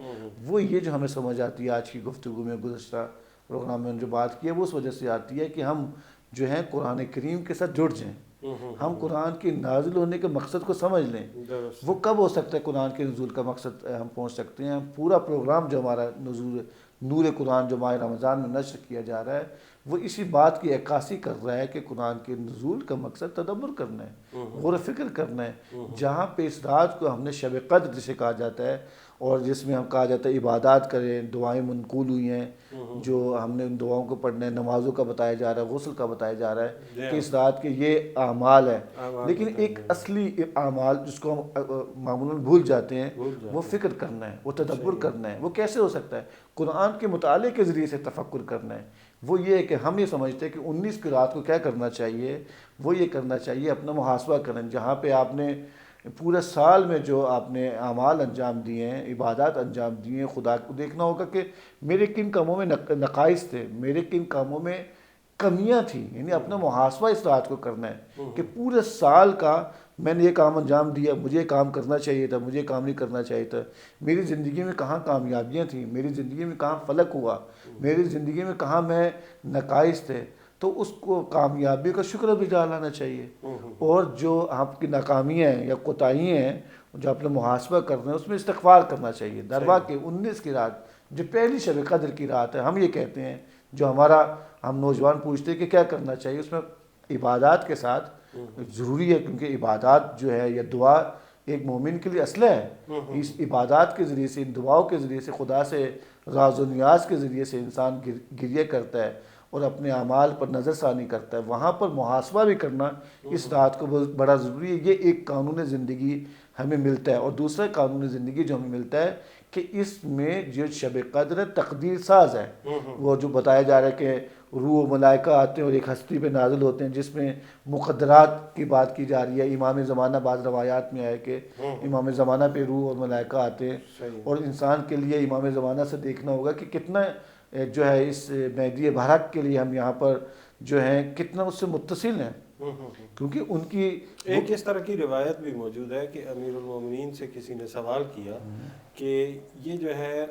وہ یہ جو ہمیں سمجھ آتی ہے آج کی گفتگو میں، گزشتہ پروگرام میں جو بات کی ہے وہ اس وجہ سے آتی ہے کہ ہم جو ہیں قرآن کریم کے ساتھ جڑ جائیں، ہم قرآن کے نازل ہونے کے مقصد کو سمجھ لیں۔ وہ کب ہو سکتا ہے قرآن کے نزول کا مقصد ہم پہنچ سکتے ہیں؟ پورا پروگرام جو ہمارا نور قرآن جو ماہ رمضان میں نشر کیا جا رہا ہے وہ اسی بات کی عکاسی کر رہا ہے کہ قرآن کے نزول کا مقصد تدبر کرنا ہے، غور و فکر کرنا ہے۔ جہاں پہ اس رات کو ہم نے شب قدر جسے کہا جاتا ہے، اور جس میں ہم کہا جاتا ہے عبادات کریں، دعائیں منقول ہوئی ہیں، جو ہم نے ان دعاؤں کو پڑھنا ہے، نمازوں کا بتایا جا رہا ہے، غسل کا بتایا جا رہا ہے کہ اس رات کے یہ اعمال ہیں، لیکن ایک اصلی اعمال جس کو ہم معمولاً بھول جاتے ہیں، وہ فکر کرنا ہے، وہ تدبر کرنا ہے۔ وہ کیسے ہو سکتا ہے؟ قرآن کے مطالعے کے ذریعے سے تفکر کرنا ہے۔ وہ یہ ہے کہ ہم یہ سمجھتے ہیں کہ 19 کی رات کو کیا کرنا چاہیے، وہ یہ کرنا چاہیے اپنا محاسبہ کریں، جہاں پہ آپ نے پورے سال میں جو آپ نے اعمال انجام دیے ہیں، عبادات انجام دیے ہیں، خدا کو دیکھنا ہوگا کہ میرے کن کاموں میں نقائص تھے، میرے کن کاموں میں کمیاں تھیں، یعنی اپنا محاسبہ اس رات کو کرنا ہے کہ پورے سال کا میں نے یہ کام انجام دیا، مجھے یہ کام کرنا چاہیے تھا، مجھے یہ کام نہیں کرنا چاہیے تھا، میری زندگی میں کہاں کامیابیاں تھیں، میری زندگی میں کہاں فلک ہوا، میری زندگی میں کہاں میں نقائص تھے، تو اس کو کامیابی کا شکر بھی لانا چاہیے، اور جو آپ کی ناکامیاں ہیں یا کوتاہیاں ہیں جو آپ نے محاسبہ کرنا ہے اس میں استغفار کرنا چاہیے۔ دروا کے 19 کی رات جو پہلی شب قدر کی رات ہے، ہم یہ کہتے ہیں، جو ہم نوجوان پوچھتے ہیں کہ کیا کرنا چاہیے، اس میں عبادات کے ساتھ ضروری ہے، کیونکہ عبادات جو ہے یا دعا ایک مومن کے لیے اسلحہ ہے۔ اس عبادات کے ذریعے سے، ان دعاؤں کے ذریعے سے خدا سے راز و نیاز کے ذریعے سے انسان گریہ کرتا ہے اور اپنے اعمال پر نظر ثانی کرتا ہے، وہاں پر محاسبہ بھی کرنا اس رات کو بڑا ضروری ہے۔ یہ ایک قانون زندگی ہمیں ملتا ہے، اور دوسرا قانون زندگی جو ہمیں ملتا ہے کہ اس میں جو شب قدر ہے تقدیر ساز ہے، وہ جو بتایا جا رہا ہے کہ روح و ملائکہ آتے ہیں اور ایک ہستی پہ نازل ہوتے ہیں، جس میں مقدرات کی بات کی جا رہی ہے۔ امام زمانہ بعض روایات میں آئے کہ امام زمانہ پہ روح اور ملائکہ آتے ہیں، اور انسان کے لیے امام زمانہ سے دیکھنا ہوگا کہ کتنا جو ہے اس مہدی برحق کے لیے ہم یہاں پر جو ہیں کتنا اس سے متصل ہیں، کیونکہ ان کی ایک اس طرح کی روایت بھی موجود ہے کہ امیر المومنین سے کسی نے سوال کیا کہ یہ جو ہے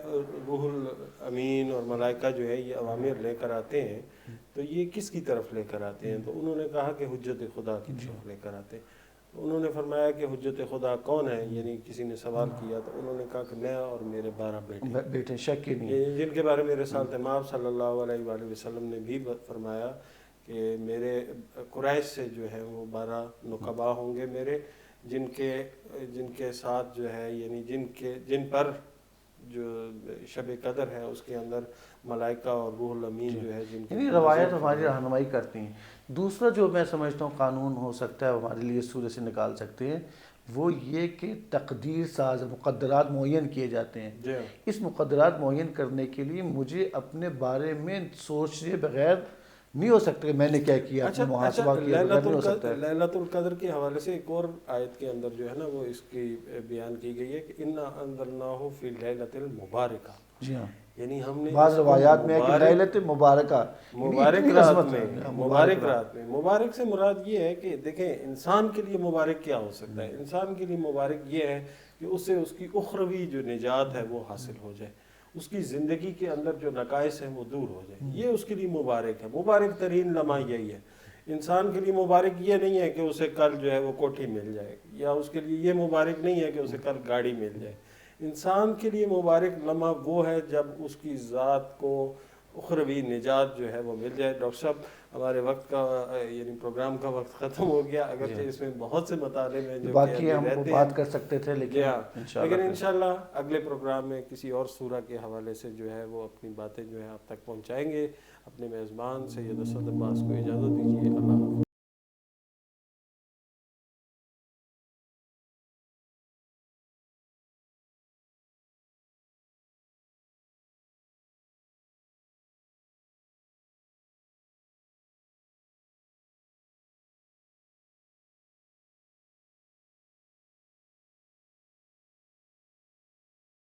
روح الامین اور ملائکہ جو ہے یہ اوامر لے کر آتے ہیں، تو یہ کس کی طرف لے کر آتے ہیں؟ تو انہوں نے کہا کہ حجت خدا کی طرف لے کر آتے ہیں۔ انہوں نے فرمایا کہ حجت خدا کون ہے، یعنی کسی نے سوال کیا تو انہوں نے کہا کہ میں اور میرے 12 بیٹے، شک ہی نہیں، جن کے بارے میں رسالت مآب صلی اللہ علیہ وآلہ وسلم نے بھی فرمایا کہ میرے قریش سے جو ہے وہ 12 نقبا ہوں گے میرے، جن کے ساتھ جو ہے یعنی جن پر جو شب قدر ہے اس کے اندر ملائکہ اور روح الامین جو ہے یعنی روایت ہماری رہنمائی کرتی ہیں۔ دوسرا جو میں سمجھتا ہوں قانون ہو سکتا ہے ہمارے لیے سورہ سے نکال سکتے ہیں، وہ یہ کہ تقدیر ساز مقدرات معین کیے جاتے ہیں۔ اس مقدرات معین کرنے کے لیے مجھے اپنے بارے میں سوچے بغیر نہیں ہو سکتا کہ میں نے کیا کیا، اپنا محاسبہ کیا بغیر نہیں ہو سکتا ہے۔ لیلۃ القدر کے حوالے سے ایک اور آیت کے اندر جو ہے نا وہ اس کی بیان کی گئی ہے کہ انا انزلناہ فی لیلۃ المبارکہ، جی ہاں، یعنی ہم نے بعض اس کو روایات میں ہے کہ مبارک- لیلۃ مبارکہ، مبارک اتنی رات عظمت میں، ہے، مبارک رات میں، مبارک سے مراد یہ ہے کہ دیکھیں انسان کے لیے مبارک کیا ہو سکتا ہے؟ انسان کے لیے مبارک یہ ہے کہ اسے اس کی اخروی جو نجات ہے وہ حاصل ہو جائے، اس کی زندگی کے اندر جو نقائص ہیں وہ دور ہو جائیں، یہ اس کے لیے مبارک ہے۔ مبارک ترین لمحہ یہی ہے۔ انسان کے لیے مبارک یہ نہیں ہے کہ اسے کل جو ہے وہ کوٹھی مل جائے، یا اس کے لیے یہ مبارک نہیں ہے کہ اسے کل گاڑی مل جائے۔ انسان کے لیے مبارک لمحہ وہ ہے جب اس کی ذات کو اخروی نجات جو ہے وہ مل جائے۔ ڈاکٹر صاحب ہمارے وقت کا یعنی پروگرام کا وقت ختم ہو گیا، اگرچہ اس میں بہت سے مطالب ہیں جو باقی کہ ہم رہتے بات ہیں، کر سکتے تھے، لیکن لیکن انشاءاللہ اگلے پروگرام میں کسی اور سورہ کے حوالے سے جو ہے وہ اپنی باتیں جو ہے آپ تک پہنچائیں گے۔ اپنے میزبان سید اسد عباس کو اجازت دیجیے، اللہ حافظ۔